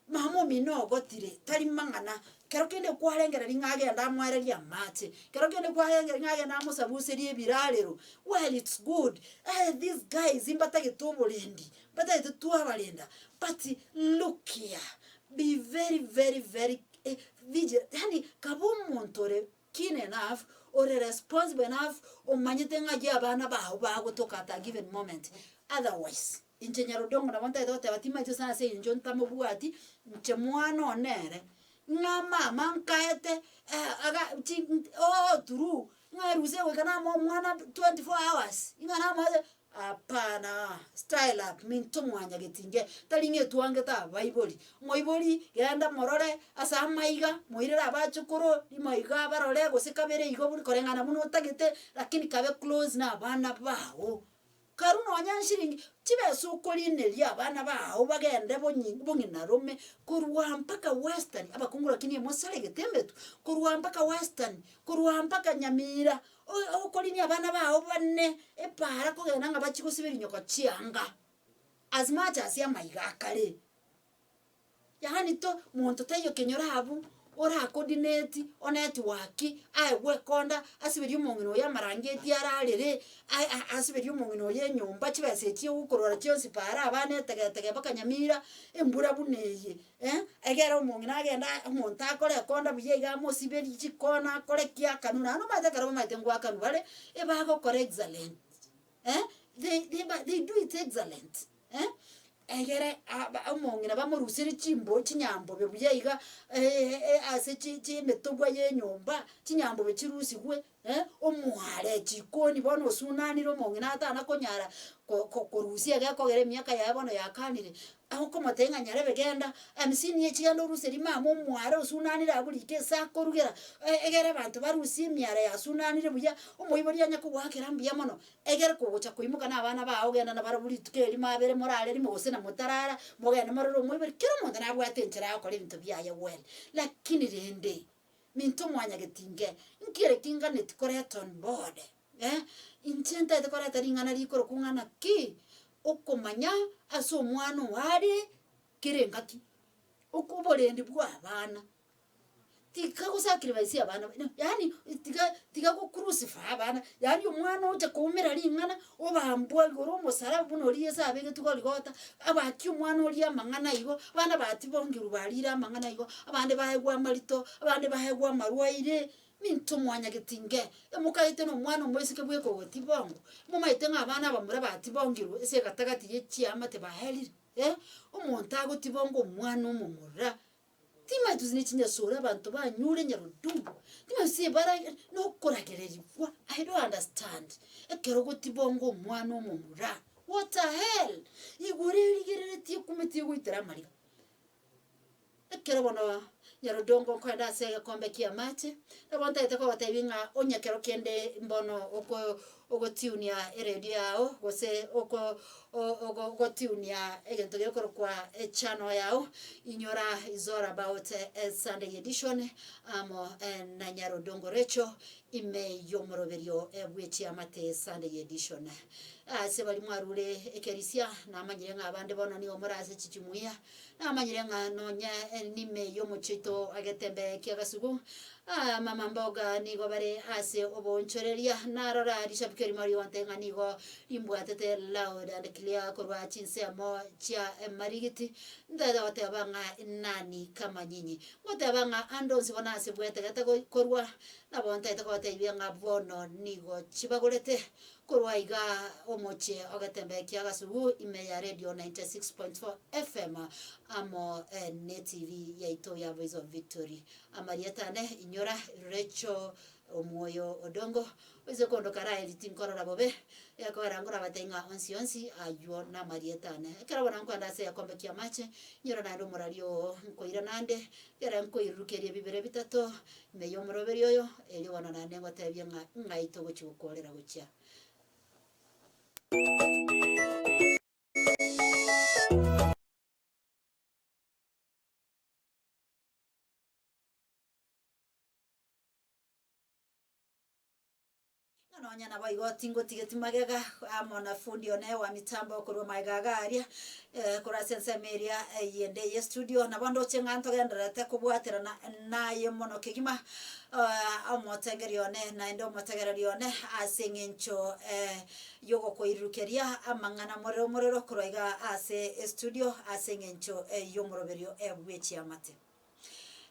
mamu minogo tire tari mangana kero kende kwarengera ringage ndamwareria mate kero kende kwarengera ringage ndamusabuserie birarero well it's good these guys imbata getoborendi bata etuwa balenda but look here be very very very vigilant yani kabumontore keen enough or responsible enough omanyete ngaje abana bago toka at a given moment otherwise injenyero dongo na wanta edote batima ito sana se injo ntamubuati nchemwana onere ngama mankaete aga turu ngaruze wekana mwana 24 hours ingana maze apana style up minto mwanya getinge talinge tuange ta baiboli moiboli yanda morore asa maiga moirera abachukuro limaiga barore gosekabere igo buri korengana muno tagete lakini kabe close na bana bawo karuno nyanshiringi chibe sokoli ya bana bao bagende bongina rome kurwa mpaka western abakungura kini mosale getembetu kurwa mpaka western kurwa mpaka Nyamira okoli abana bao banne epara kogena nga bachigusibiri nyoko chianga as much as ya maigakale yani to muntu tayo kenyora abu ora coordinate o network ai wekonda asibiri umongino ya marangeti ararere ai asibiri umongino ye nyumba chibese chi ukorora chionsi para abane tege bakanyamira embura buneye egera umongino agenda umuntu akore konda buye ga mosiberi chikona kore kia kanuna no mate karabo mate ngwa kanu bale ebago kore excellent they do it excellent egere umongina bamurusiri chimbo chinyambo bebuyiga ase chi metobwa ye nyumba chinyambo bechirusigwe omuhare chikoni bono sunaniro umongina atana konyara korusia gakogere miaka ya bono yakanire aho komatenga nyare begenda amsini yechigando ruseri mama omuhare osunanira abulike sakorugera egere bantu barusi miara ya sunanire buya omoiboria nyako gwakera mbiya mono egere kogocha koimuka na abana bawo genda na baraburi tukeri mabere morale ri mose na mutarara mogenda mororo omoibori kero muntu nabwate nchera akore bintu byaye well lakini rende minto mwanya getinge nkire kinga netkoreta on board inchenta etkoreta ringana rikoro kungana ki okomanya aso mwana wari kirengaki ukuborendi bwa abana tika kusacrifice abana yani tika ku crucify abana yani umwana uje kumira ringana obambwa goro musara buno liye sabe getuko ligota abaki umwana uri amangana igo abana batibongiru barira amangana igo abande bahegwa marito abande bahegwa marwaire minto mwanya getinge emukaite no mwana mwesike bweko gotibongo mumaite ngabana bamura batibongiru ese gatagati yechi amate bahelire umuntu agotibongo umwana umumura tima tuzinichinya sura abantu banyure nyarudumbu tima si bara no koragererwa I don't understand ekero gotibongo umwana umumura what the hell igureri gereti kumeti guitera marika ekero bono nyarudongo kwenda se kombe kia mate nabonta itako batebinga onyakero kende mbono oko tunia radio yao gose oko tunia egento gekoro kwa channel yao inyora is all about Sunday edition amo na nyarudongo recho ime yomoroberio bwechi amate Sunday edition se bali mwarure ekerisia na amanyire ngabande bono ni omorase chichimuya na amanyire nganonya nime yomochito agetembe kiagasugu mama mboga nigo bare ase obonchoreria narora rishabikeri mari wantenga nigo imbwatete loud and clear korwa chinsemo chia marigiti ndada watebanga nani kama nyinyi watebanga andonsi bona ase bwete gata korwa na bonta itako tebianga bono nigo chibagorete korwa iga omoche ogatembe kiagasugu ime ya radio 96.4 FM amo net TV ya ito ya Voice of Victory amarietane inyora recho omoyo odongo weze kondo kara editing korora bobe yako arangora batenga onsi ayo na marietane karabona nkwanda se yakombe kia mache nyora nando morario nkoira nande yara nkoirukerie bibere bitato meyo moroberio yo eli wana nande ngotebye ngaito gochukorera gochia nonya na baigo tingo tigeti magega amona fundi one wa mitambo kurwa maigagaria kura sense meria yende ye studio na bondo chenganto genderete kubwatira na ye mono kigima amotegeri one na endo motegeri one asengencho yogo koirukeria amangana morero kuraiga ase studio asengencho yomoroberio ebwechi amate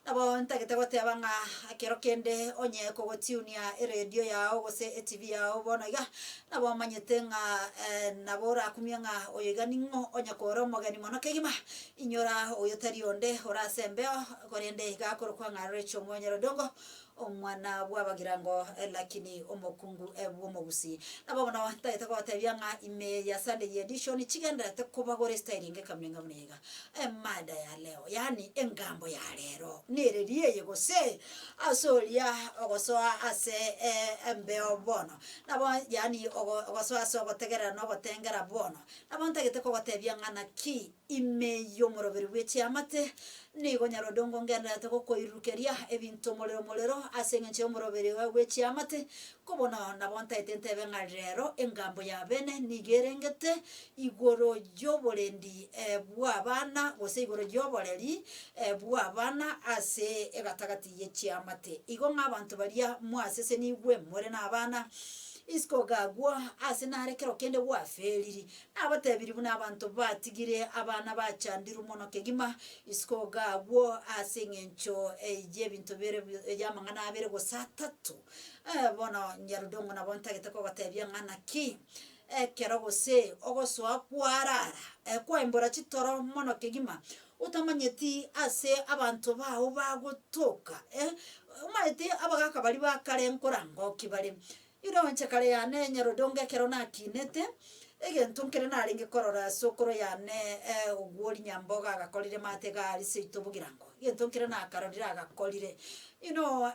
nabo ntagete abanga akero kende onye ko tunia radio yao gose TV yao bonaga nabo manyetenga nabora kumyenga oyeganingo onya koro mogani mono kegima inyora oyotari onde ora sembeo korende gakoro kwa ngarecho ngonyero dongo omwana bwabagirango lakini omokungu omogusi nabo bona ntagete ko tebyanga ime ya Sunday edition chigenda te kubagore styling kamwenga munega mada ya leo yani engambo ya lero nireriye gose asoria ogosoa ase embeo bono nabo yani ogosoa aso gotegera no gotengera bono nabo ntagete kogotebia ng'ana ki imeyo moroberi bwechiamate nigo nyarodongo ngendete gokoirukeria ebinto morero ase ng'enche omoroberi bwechiamate kobona nabo ntaete ntebe ng'a rero engambo ya bene nigerengete igoro yoborendi bwa abana gose igoro yoboreri bwa abana ase egatagati yechiamate igo ng'abanto baria mwasese nigwe more n'abana isko gagwa ase narekero kende gwaferiri abatebiri buna abantu batigire abana bachandiru mono kegima isko gagwo ase ng'encho ye bintu bere yamang'ana abere go saa 3 bono nyarudongo na bontagete ko batebia ng'ana ki kero gose ogosoa kwarara kwaimbora chitoro mono kegima utamanyeti ase abantu bawo bagotoka umaete abagaka bari bakare nkorango kibare ironche kare yane nyarodonge kero nakinete egento nkere naringe korora sokoro yane ogwori nyamboga agakorire matega ari seito bugirango egento nkere nakarorira agakorire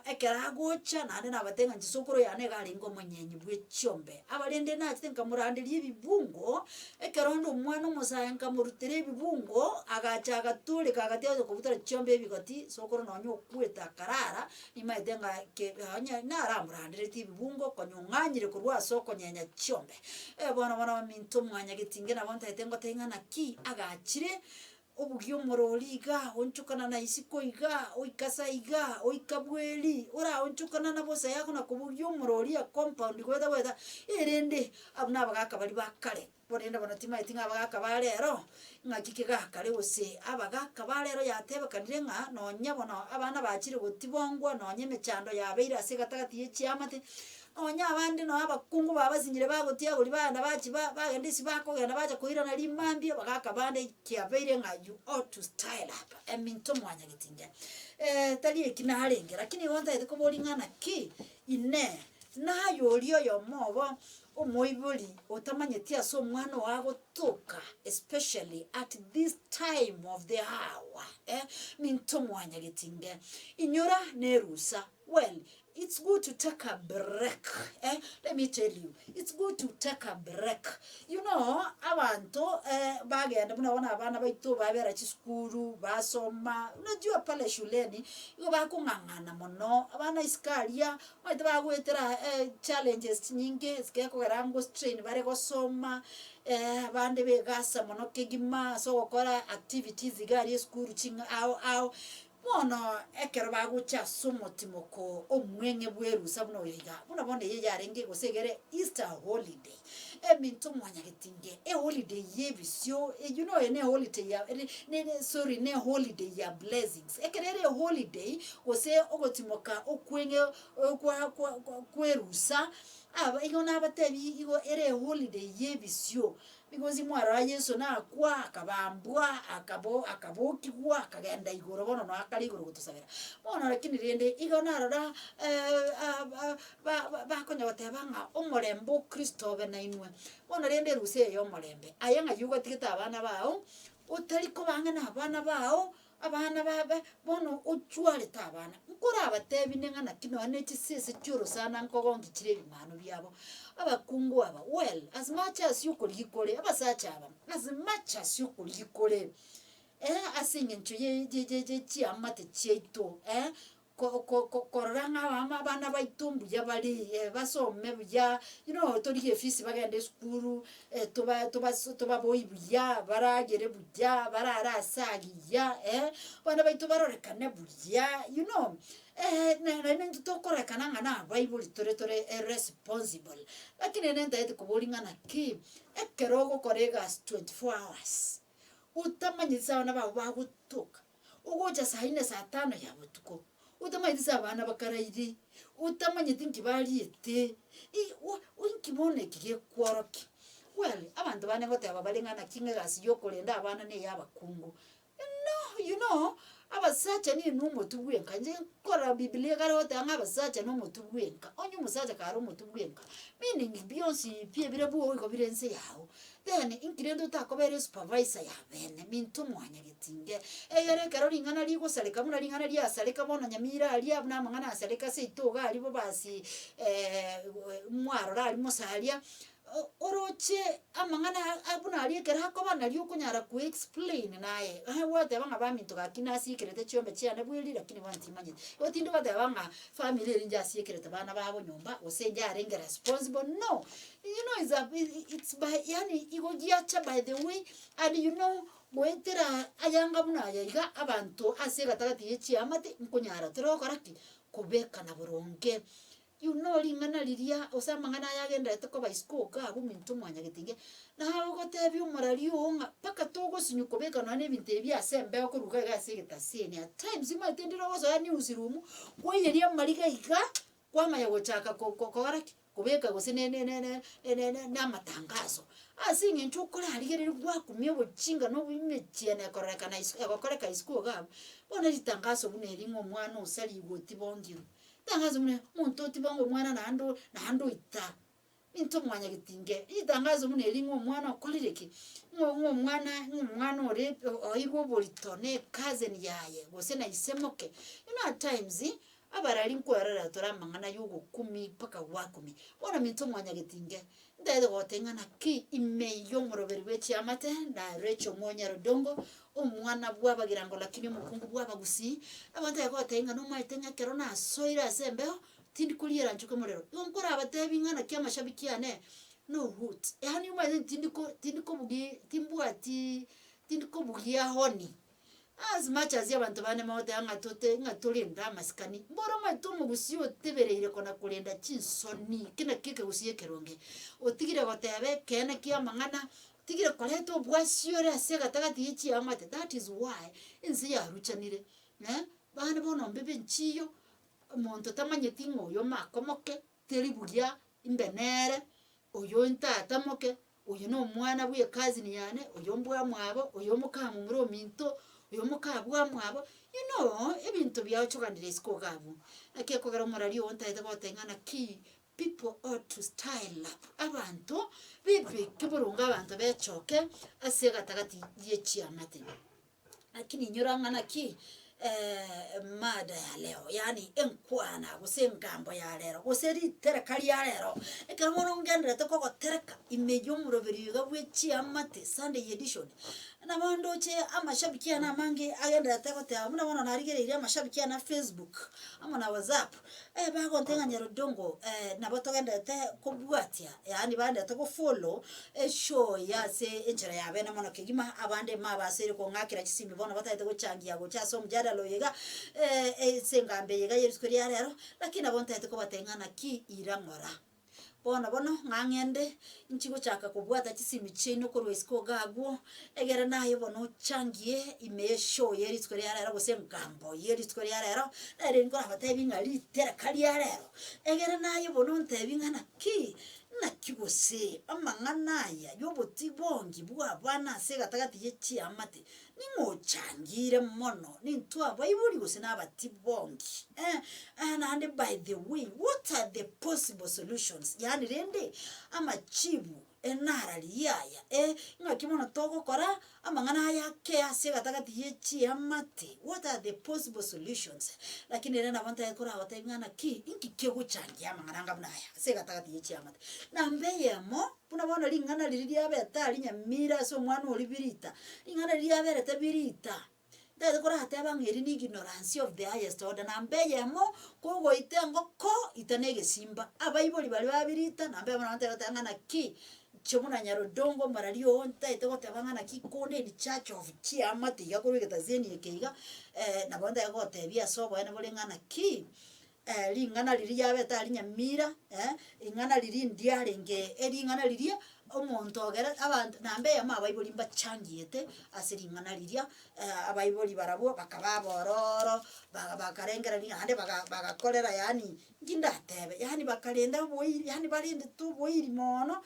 ekera gocha nane nabatenga nsokoro yane garingo monyenyi bwechiombe abarende nachite nkamurandiri ebibungo ekero ndo mwana omusaye nkamurutire ebibungo agacha agatule kagatyo kubutara chiombe ebigoti sokoro nonyo kweta karara imaitenga ke anya naramurandire ebibungo konyonganyire kurwa soko nyenya chiombe bona minto mwanya gitinge na bonta etengo tengana ki agachire obugyo moroliga onchukana na isiko iga oikasa iga oikabweli ora onchukana na bosa yako na kubugyo morolia compound kweda erende abuna bagaka bari bakare borenda bonatima itinga bagaka barero ngakike gakare ose abagaka barero yatebe kanire nga nonya bono abana bachire gotibongwa nonye mechando yabeira ase gatagati yechiamate onya abandi no abakungu babazingire bagotia gori bana bachi bagende sibakogenda bacha kuira na limambio bagaka bande kiabeire nga you ought to style up eminto mwanya gitinge tali ekinarenge lakini wonta ediko boringana ki ine nayo olio yo mobo omoiboli otamanyetia so mwana wagotoka especially at this time of the hour minto mwanya gitinge inyora nerusa well it's good to take a break let me tell you it's good to take a break abantu bagenda muna abana baito babera chiskuru basoma unajua pale shuleni iko bakungangana mono abana iskalia baito bagwetera challenges nyingi skeko garango strain bare gosoma abande begasa mono kegima so gukora activities igari skuru chinga au bono ekero bagucha somotimoko omwenge bwerusa buno yiga buno bonde yarenge gosegere Easter holiday eminto mwanya gitinge holiday yebisyo ene holiday ya ne holiday ya blessings ekerere holiday gose ogotimoka okwenge kwerusa aba igona abatebi igo ere holiday yebisyo because mwara Yesu na kwa akabambwa akabokigwa akagenda igoro bono no akali igoro gutosabera bono lakini rende igona rara bakonya batebanga omorembo Kristo be na inwe bono rende ruse yo morembe ayanga yugo tigita abana bao utariko bangana abana bao abana babe bono ochwale tabana nkora abatebi nengana kino aneti sese cyuro sana nkogongi kire bimano byabo abakungu aba well as much as you could hikore abasacha aba as much as you could hikore asinge ncho je chiamate cheito koranga abana baitumbu yabali basome bya tori efisi bagende skuru toba boy bya baragere bya barara asagiya bana baitu barorekane bya nene tutokorekana ngana bible tore responsible lakini nenda eti kubolingana ki ekerogo korega 24 hours utamanyisa abana babo bagutuka ugoja saa 4 saa 5 ya butuko utamanyisa abana bakaraire utamanyita nkibaliete unkibone kige kworoki well abantu bane goteba balingana kinga gasi yokolenda abana ne yabakungu no abasacha ni n'omuntu bwenka nje kora Biblia karo tanga abasacha n'omuntu bwenka onye umusacha karo omuntu bwenka meaning bionsi pie bire buo iko birense yawo then inkirendo takobere supervisor ya bene mintu mwanya gitinge eyere karo ringana ligo saleka muna ringana lia saleka bona nyamira alia na mangana saleka se itoga alibo basi mwaro rali mosalia oroche amangana abuna aliekera hakoba nalio kunyara ku explain naye wote banga baminto gakina sikirete chiombe chiane bwiri lakini bantimanye otindo bade banga family rinja sikirete bana babo nyumba osenja arenge responsible no you know it's by yani igogiacha by the way and you know mwetera ayanga buna ayiga abantu asega tagati yechi amate nkunyara tero koraki kubeka na buronge you know lingana liria osamangana yagenda etoko baisikoka abu mintu mwanya gitinge na hago tebi umurari onga paka togo sinyukobeka na nebinte bya sembe okuruka gasegeta seni at times imatendero gozo ya news room kweyeria mariga iga kwama ya gochaka kokoraki kubeka gose na matangazo asinge nchukora harigere gwa kumye bochinga no bimetiane akoreka na akoreka isikoka bona litangazo buneri ngo mwana usali goti bongiro tangazo mune muntu otibongo mwana nando ita minto mwanya gitinge itangazo mune ringo mwana okolireki ngo mwana ore oigo bolitone cousin yaye gose na isemoke you know at times abarari nkwara toramangana yugo 10 paka wa 10 bona minto mwanya gitinge ndede gotengana ki imeyo muroberi wechi amate na recho monya rodongo omwana bwabagira ngo lakini mukungu bwabagusi abantu yakotenga no maitenga kero na soira sembeo tindi kuliera nchuko morero yonkora abatebi ngana kya mashabiki ane no root yani umaze tindi ko bugi timbwati tindi ko bugi ya honi as much as abantu bane maote ngatolinda maskani mboro matumu gusio tebereire kona kulenda chinsoni kina kike gusiye keronge otigire gotebe kene kia mangana tigire koleto bwasio re asega tagati yichi amate that is why inzi ya ruchanire bana bono mbebe nchiyo monto tamanye tingo yo makomoke teribulia imbenere oyo ntata moke oyo no mwana bwe kazi ni yane oyo mbwa mwabo oyo mukamu muro minto uyo mukabwa mwabo you know ebintu byachokanire isikogabu akekogera umurari ontaite gotengana ki people ought to style up abantu bibi kiburunga abantu bechoke asega tagati yechi amate lakini nyorangana ki mada ya leo yani enkwana gusengambo ya lero guseri terekali ya lero ekamono ngendere toko tereka imejo muroberi gabwechi amate Sunday edition na bando che amashabiki na mange agenda teko te amuna wana narigere iri amashabiki na Facebook ama na WhatsApp bago ntenga nyarodongo na boto genda te kubwatia yani bande toko follow show ya se enjera ya bena mono kigima abande mabasere ko ngakira kisimi bona bataite guchangia go chaso mjada loyega sengambe yega yerisukuri ya lero lakini abonta ite ko batengana ki irangora bona bono ngangende nchigo chaka kubwata kisimi chino ko rwesiko gagu egera nayo bono changie imesho yerisukuri ya lero gosengambo yerisukuri ya lero ere ngo abatebi ngali tera kali ya lero egera nayo bono ntebi ngana ki na kigose amanganaya yoboti bongi bwa bana sega tagati yechi amate ningo changire mono nintwa bayibuli gose nabati bongi and by the way what are the possible solutions yani rende amachibu enara liyaya ngakimono togo kora amangana yake asega tagati yechi amate what are the possible solutions lakini rena banta yakora watengana ki inkikego changia amangana ngabnaya asega tagati yechi amate nambeyemo puna bona lingana liliya beta linyamira so mwana olibirita lingana liliya beta birita ndade kora hataba ngeri ni ignorance of the highest order nambeyemo kogo itengo ko itanege simba abayiboli bali babirita nambeyemo natangana ki chomuna nyarodongo marario onta itego tabangana kikonde ni church of chiamate yakurigeta zeni ekeiga nabonda yagote bia sobo ene bolengana ki lingana liri yabeta linyamira ingana liri ndiarenge elingana liri omonto ogera abantu nambe ya mabayiboli mbachangiete asilingana liri abayiboli barabo bakababororo bakarengera ni hande bagakolera yani ngindatebe yani bakalenda boyi yani balinde tu boyi mono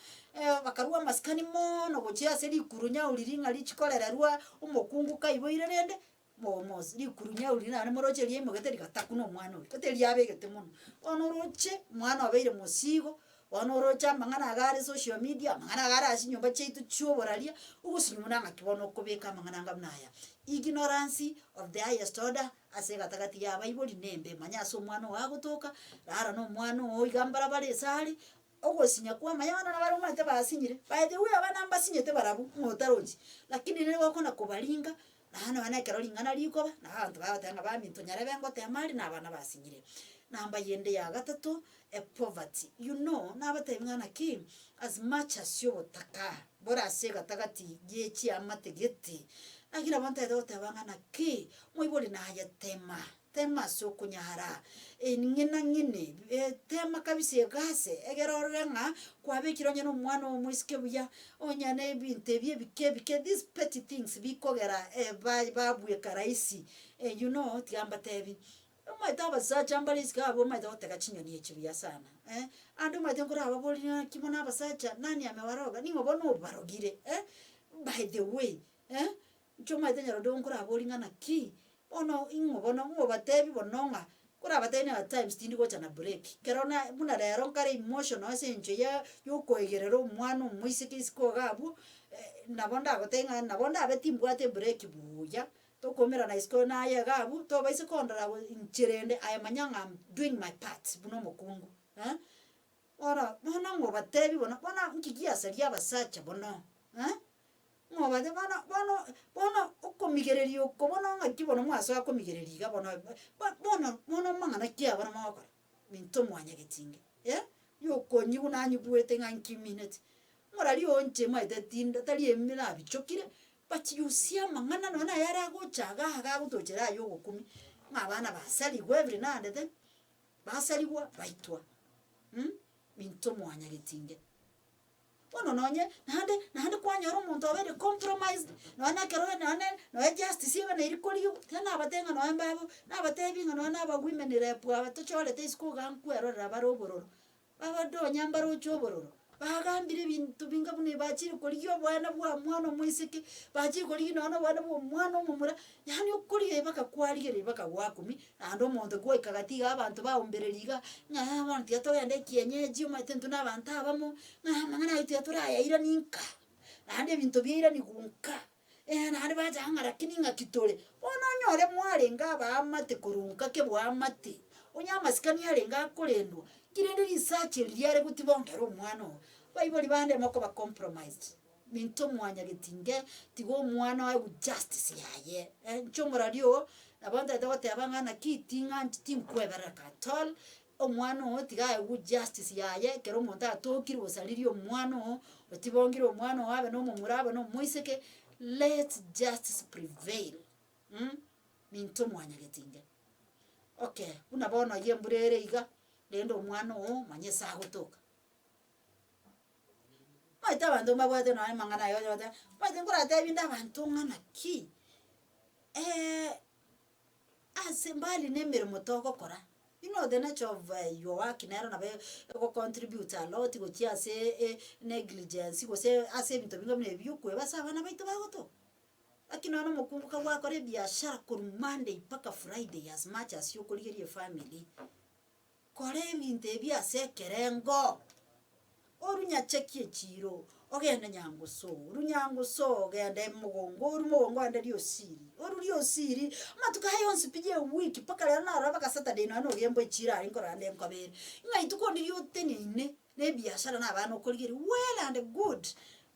bakarua maskani mono gochia seli kurunya uliringa lichikolera rua umukungu kaiboire rende momos likurunya uri na moroche liye mogete likatakuno mwana uri kote lyabegete muno onoroche mwana obeire musigo onorocha mangana agare social media mangana agare asinyomba cheitu chuoboraria ugusinyumuna ngakibona okobeka mangana ngamnaya ignorance of the highest order ase gatagati ya baibuli nembe manyaso mwana wagotoka rara no mwana oigambara bare sari ogosinya kwa mayana na baro mate basinyire by the way abana mbasinyete barabu motaroji lakini ne wako na kubalinga na hano banekero lingana likoba na abantu babatanga baminto nyare bengo temali na abana basinyire namba yende ya gatatu poverty you know na abatebingana ki as much as you taka bora se gatagati yechi amategete agira banta dote bangana ki moiboli na haya tema soko nyara ngina ngine tema kabisa egase egerorenga kwabekiranye no mwana omwisike buya onyane binte bike these petty things bikogera babwe karaisi you know tiamba tebi maita basacha mbaliska abo maita oteka chinyoni echibuya sana ando maita ngora ababoli kimona basacha nani amewaroga ningo bono barogire by the way choma ite nyaro ngora aboli ngana ki ono ingo bono ngo batebi bononga kura batene at times tindi gocha na break kerona muna rero kare emotion ase enche ya yokoegerero mwana omwisike isiko gabu nabonda gotenga nabonda abetimbwate break buya tokomera na isko na ya gabu to baise kondara inchirende ayamanyanga I'm doing my part buno mokungu ora bono ngo batebi bono nkigia saria basacha bono ngo bade bono okomigereri okobono ngakibono mwaso akomigereri ga bono mangana kia bana makora minto mwanya getinge yokonyi kunanyi buete nganki minute morali onche maite tinda tali emira bichokire bachiusia mangana nona yara gochaga aga gutochera yo gukumi ngabana basali every nande then basali wa baitwa minto mwanya getinge bono nonye nande kwanyoro omonto obere compromised nona kero none no justice iba na irikoriyo tena abatenga no embabo na abatebinga nona aba women rep abatochorete isiko gankwero barobororo babado nyambaro chobororo bagambire bintu bingabune bachiri koriyo bwana bwa mwana mwisiki bachiri koriyo nona bwana bwa mwana omumura yani okoriyo bakakwarigere bakagwakumi ando omonto gwa ikagatiga abantu baombereriga abantu yatoyande kienyeji omatentu n'abantu abamo mangana itu yaturaya ira ninka nande bintu byira nigunka nande bajangara kininga kitore ononyore mwarenga baamate kurunka ke bwamate onyamasikani yarenga kolendwa kirende research lyare gutibongera omwana bayiboli bande moko ba compromised minto mwanya getinge tigo mwana wa justice yaye nchomora lyo abanda dawote abangana kitinga ntitimkwebera katol omwana tiga wa justice yaye kero monta atokiri osaliri omwana otibongire omwana wabe no mumuraba no moiseke let justice prevail minto mwanya getinge okay unabona yemburere iga lendo omwana manyesa gutoka maita bantu mabwate no mangana yo yote maita ngora tebinda abantu ngana ki asembali nemere motoko kora you know the nature of your work nero na go contribute a lot go tia se negligence go se ase bintu binga mne byukwe basa bana baito bagoto lakini wana mukumbuka wakore biashara kuru Monday paka Friday as much as you could get your family kore binte biase kerengo orunya chekie chiro ogenda nyanguso runyanguso ogenda mugongo ande lyo siri matuka hayonsi pije wiki paka lero na raba ka Saturday no ogembo chira ari nkora ande nkabere ngai tukondi lyo tenine ne biashara na bana okorigeri well and good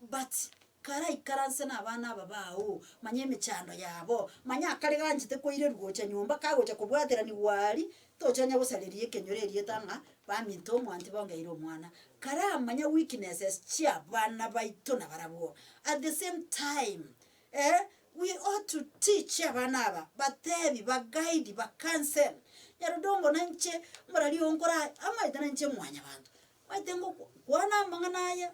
but kara ikaranse na bana babao manyeme chando yabo manyakare ganjite koire rugocha nyumba kagocha kubwatera ni wali tochanya busalerie kenyorerie tanga baminto mwanti bongeiro mwana kara manya weaknesses chia bana baito na barabo at the same time we ought to teach abana batebi guide counsel yarudongo nanche murali onkora amaita nanche mwanya bantu maitengo kwana manganaya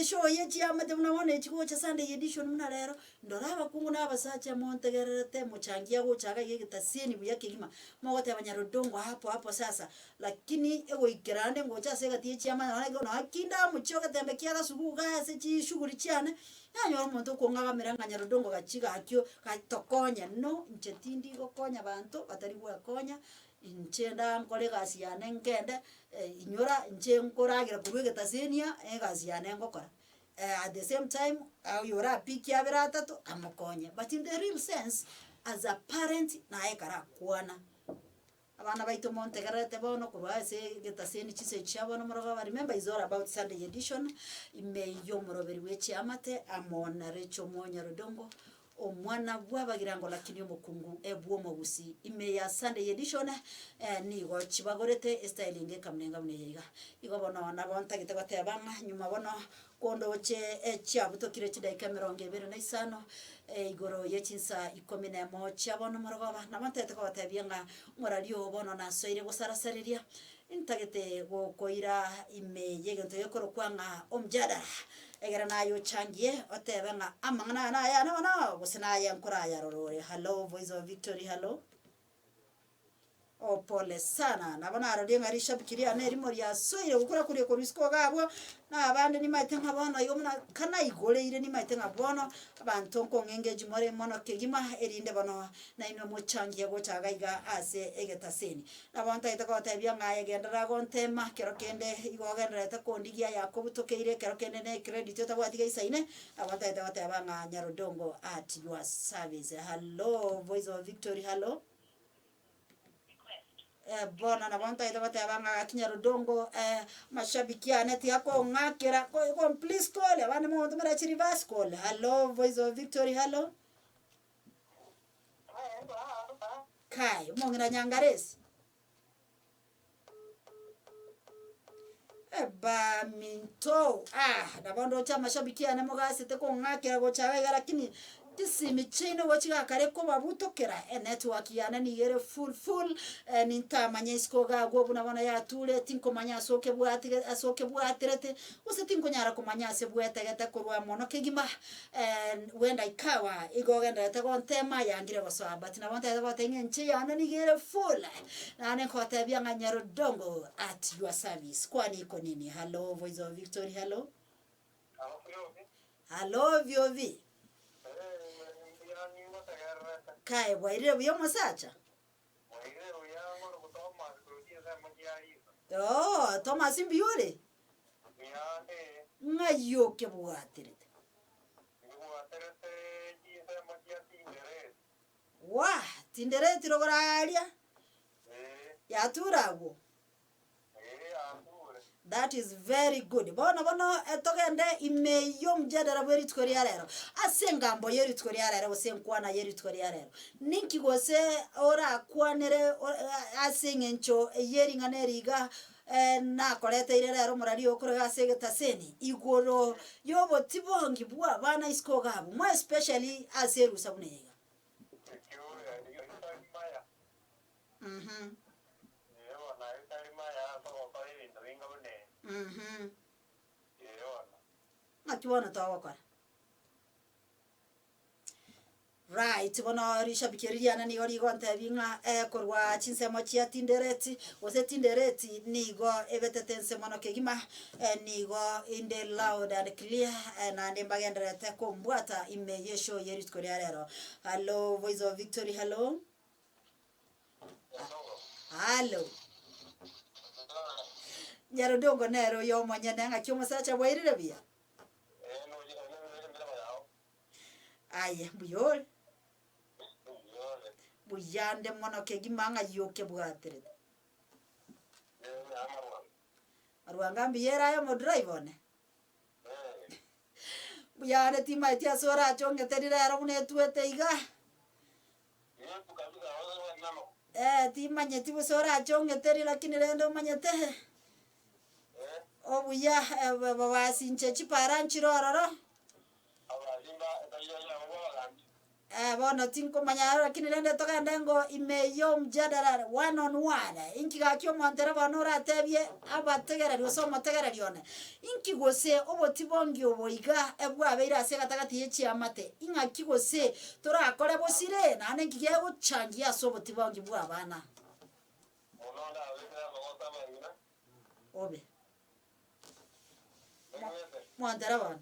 show yechi amate munabona ekiko cha Sunday edition muna rero ndoraba kungu nabasacha montegerete muchangia gochaga yegitasini buyakigima mogote abanyarodongo hapo sasa lakini ego ikerande ngocha sega tie chama na akinda muchoka tembe kiaga suguga se chi shughuli cyane nanyo omonto kongagamera ng'a Nyarodongo gachiga akio gatokonya no inche tindi gokonya banto batari gwakonya inche nkore egasi yane nkende inyora inche nkoragira korwa egetasenia egasi yane ngokora at the same time oyora apiki abere atato amokonye but in the real sense as a parent naye karakwana abana baito montegerete bono korwa ase getaseni chise chiabono morogo remember is all about Sunday edition imeyo moroberi wechi amate amona Recho Nyarodongo omwana bwabagirango lakini omokungu ebwo mogusi ime ya Sunday edition nigo chibagorete styling ekamnenga muneiga igo bono nabonta gitego tebanga nyuma bono kondoche chiabutokire chidaika 25 igoro yechinsa 11 chiabono morogoba nabonta gitego tebianga morario bono nasoire gosarasariria intagete gokoira ime yegento yekorokwanga omjada egera nayo changie otebenga amangana na ya no gusina ya nkora ya rorore. Hello Voice of Victory, hello. Oh pole sana nabona arodi ngarisha bikiria neri mori asoire gukora kuri ko risko gabo na abandi ni maitenga bono yomna kana igore ire ni maitenga bono abantu ko ngenge more mono kegima erinde bono na ino mochangie gochaga iga ase egetaseni nabonta itako tabia ngaye gendera gontema kero kende igogendera takondigia yakobutokeire kero kende ne credit yotabwatiga isaine nabonta itako tabanga Nyarodongo at your service. Hello Voice of Victory, hello. Bona nabonta itawate abanga Nyarodongo mashabiki aneti yako ngakera ko please call abane mo tumera chiri reverse call. Hello Voice of Victory, hello. Kai mongira nyangaresi eba minto nabondo cha mashabiki ane mogase te ko ngakera go chawe lakini tisimi chino wachiga kare ko babutokera network yana ni yere full ninta manyesko ga gobu nabona ya tule tinko manya soke bwatirete usetinko nyara ko manya se bwetageta korwa mono kegima wenda ikawa igogenda ta gontema yangire gosoa but nabonta ta gotenge nchi yana ni yere full nane ko tabia nga Nyarodongo at your service kwani iko nini. Hello Voice of Victory, hello. Hello Viovi. Kai waire buyo masacha. Waire buyo ngoro kutoma kurudia za mjiari. Oh, Thomas Mbiore. Miande. Ngayo ke buatirete. Buatirete jisa mjiari tindere. Wah, tindere tirogoralia. Ya turago. That is very good. Bono etogende imeyo mjadara bweri tukoria rero. Asengambo yeri tukoria rero osenkwana yeri tukoria rero. Ninki gose ora kwanere asengencho yeri nganeriga na koleta ire rero murari okoro asegetaseni igoro yobo tibongi bwa bana isko gabo mo especially aseru sabunega. Makiwana tawakara. Right, bono rishabikiria na ni ori gonte binga korwa chinsemo chia tindereti ose tindereti nigo ebetetense mono kegima nigo in the loud and clear na ndembagendere te kombwata imeyesho yerit korea rero. Hello Voice of Victory, hello. Hello. Nyarodongo nero yo monyene nga kyomusacha wairire bia. Aye buyol. Buyande mono kegima nga yoke bwatere. Arwanga mbiyera yo mo drive one. Buyane tima tia sora chonge terira ero mune tuete iga. Tima nyeti busora chonge terira lakini rendo manyete. Obuya baba sinche chiparanchiro araro. Bono tinko manyaro lakini rende toka ndengo imeyo mjadala one on one. Inki gakyo montere banora tebye abategera ryoso mategera ryone. Inki gose obotibongi oboiga ebwa abeira asegatagati yechi amate. Inga kigose tora akore bosire nane ngiye guchangia so botibongi bwa bana. Ononda abira bagota bangina. Obe. Mwandara bana.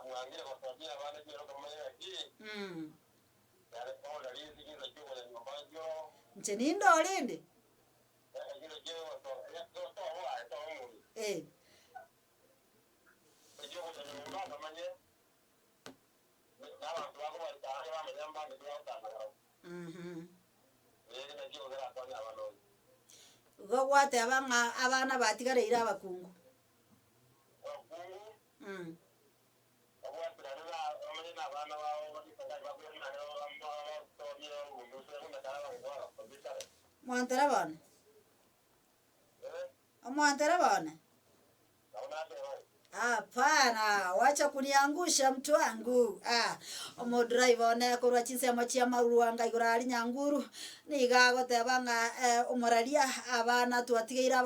Mwangire kwa sababu abana kiro kama yaki. Yale kwa dalili zingizo chuo ya nyumbajo. Nchenindo olinde. Kiro chuo to wa to mu. Chuo ya nyumba kama nye. Na watu wako walitaka kama nyamba ndio wao. Na chuo ya kwa nyamba. Gogwate abana batigareire abakungu. Mwantera bana. Mwantera bana. Hapana, wacha kuniangusha mtu wangu. Omo driver ne korwa chinse machia maruanga igorari nyanguru nigago tebanga omoraria abana twatigeira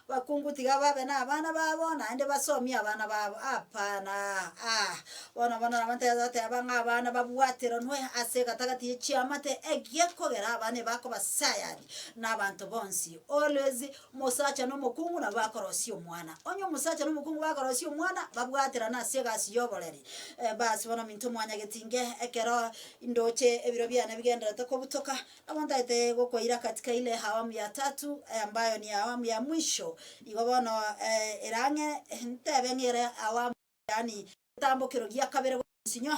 bakungu tiga babe na abana babo naende basomi abana babo. Hapana. Bona banteza tebanga abana babwatero nwe ase gatagati chiamate egekogera abane bako basayani n'abantu bonsi. Always musacha no mukungu na bakorosi omwana. Onyo musacha no mukungu bakorosi omwana babwatera na segasi yoboreri. Basi bona mintu mwanya getinge ekero indoche ebiro byane bigendera to kobutoka abondaite gokoira katika ile awamu ya 3 ambayo ni awamu ya mwisho. Igo bono erange ntebe ngere awamu yani tambokero gya kabere sinyo.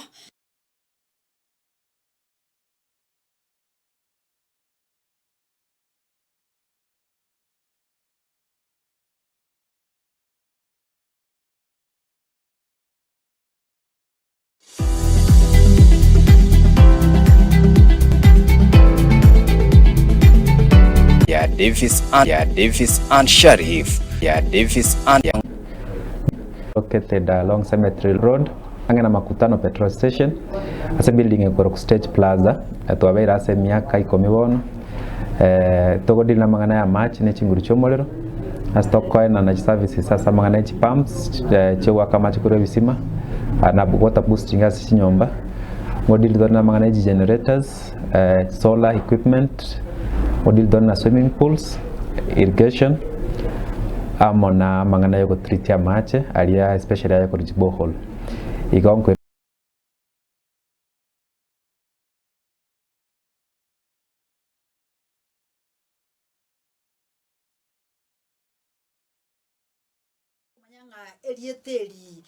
Davis and Sharif. Davis and located along Cemetery Road angena makutano petrol station ase building ekoro stage plaza atwabera ase miaka 10 bono togodili na mangana ya match ne chinguru chomolero astokoena na services sasa mangana ya pumps chewa kama chikuru bisima na water boosting ase chinyomba modili dona mangana ya generators solar equipment modili dona swimming pools irrigation amona mangana yoko treat ya mache alia especially yako borehole igonko manyanga elieteli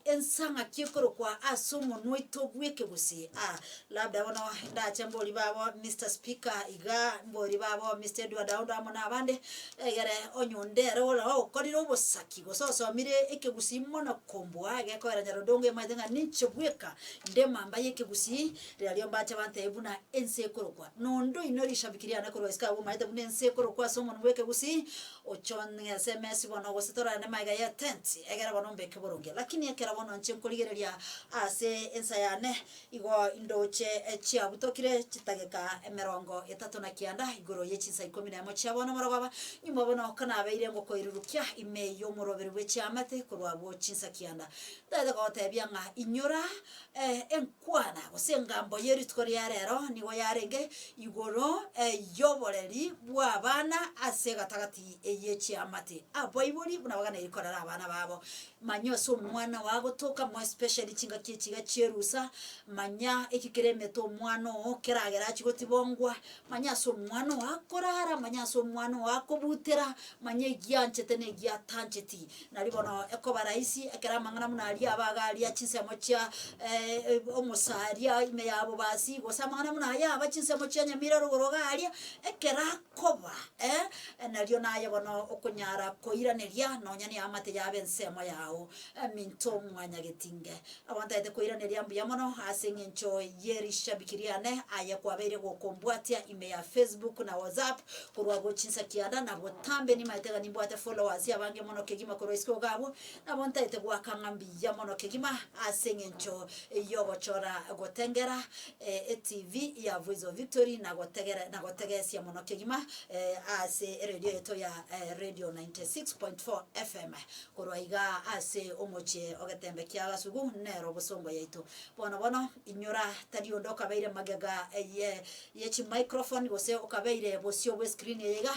ensanga kikoro kwa asumo noito bweke gusi labda wana ndacha mboli babo Mr. Speaker iga mboli babo Mr. Edward Aunda mona abande egere onyondere ola okoriro obosaki gososo mire ekegusi mona kombo age koera nyarodonge madenga nicho bweka ndema mbaye kegusi rali ombacha bante ebuna ense korokwa nondo inori shabikiria na korwa iska bo maide buna ense korokwa somo nweke gusi ochon SMS bono gositora na maiga ya tent egere bono mbeke boronge lakini ekera bono nchenkoligereria ase ensayane igo indoche chia butokire chitageka 39 igoro yechinsa 11 chia bono morogaba nyuma bono kana abeire ngo koirurukia ime yo morobere wechi amate korwa bo chinsa kianda dada ko tebia nga inyora enkwana gosengambo yeri tukori yarero nigo yarenge igoro yoboreri bwa bana ase gatagati eyechi amate aboibori buna bagana ikorera abana babo manyoso mwana wago toka mo especially chinga kichiga cherusa manya ekikiremeto mwana okeragera chigotibongwa manyaso mwana wakorara manyaso mwana wakobutera manye gianchete ne giatancheti nalibono ekobaraisi ekera mangana munali abagali achisemo cha omusaria ime yabo basi gosamana munaya abachisemo cha nyamira rugorogalia ekera koba nalio naye bono okunyara koiraneria nonyani amate yabe nsemo yao minto mwanya getinge abanta koiraneria mbuya mono asengencho yeri shabikiriane aya kwabere gokombwatia ime ya Facebook na WhatsApp kurwa gochinsa kianda na botambe ni maitega ni bwate followers ya bange mono kegima koroisko gabo na bonta ite gwakanga ya mono kegima asengencho yogo chora gotengera TV ya Voice of Victory na gotegesia mono kegima ase radio yeto ya radio 96.4 FM kurwa iga ase omoche ogetembe kiaga sugu nero bosongo yaito bono inyora tari ondoka beire magaga yechi microphone gose okabeire bosio we screen yega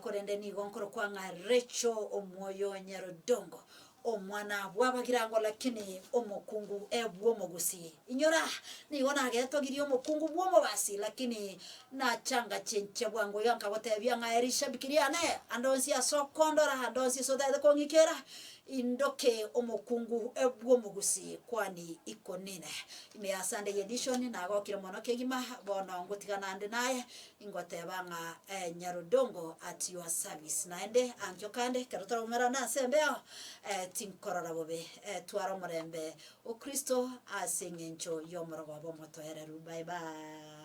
korende ni gonkoro kwanga recho omoyo nyerodongo omwana bwabagirango lakini omokungu ebwo mogusi inyora ni wona geto giri omokungu bwo mobasi lakini na changa chenche bwango yanka botebya nga erisha bikiriane andonsi asokondora andonsi sodade kongikera indoke omokungu ebwo mogusi kwani ikonine ime Sunday edition na gokira mono kegima bono ngotigana ande naye ingoteba nga Nyarudongo at your service naende ankyo kande karotara umera na sembeo tinkorora bobe twara murembe o Kristo asengencho yomorogo bomoto ereru bye bye.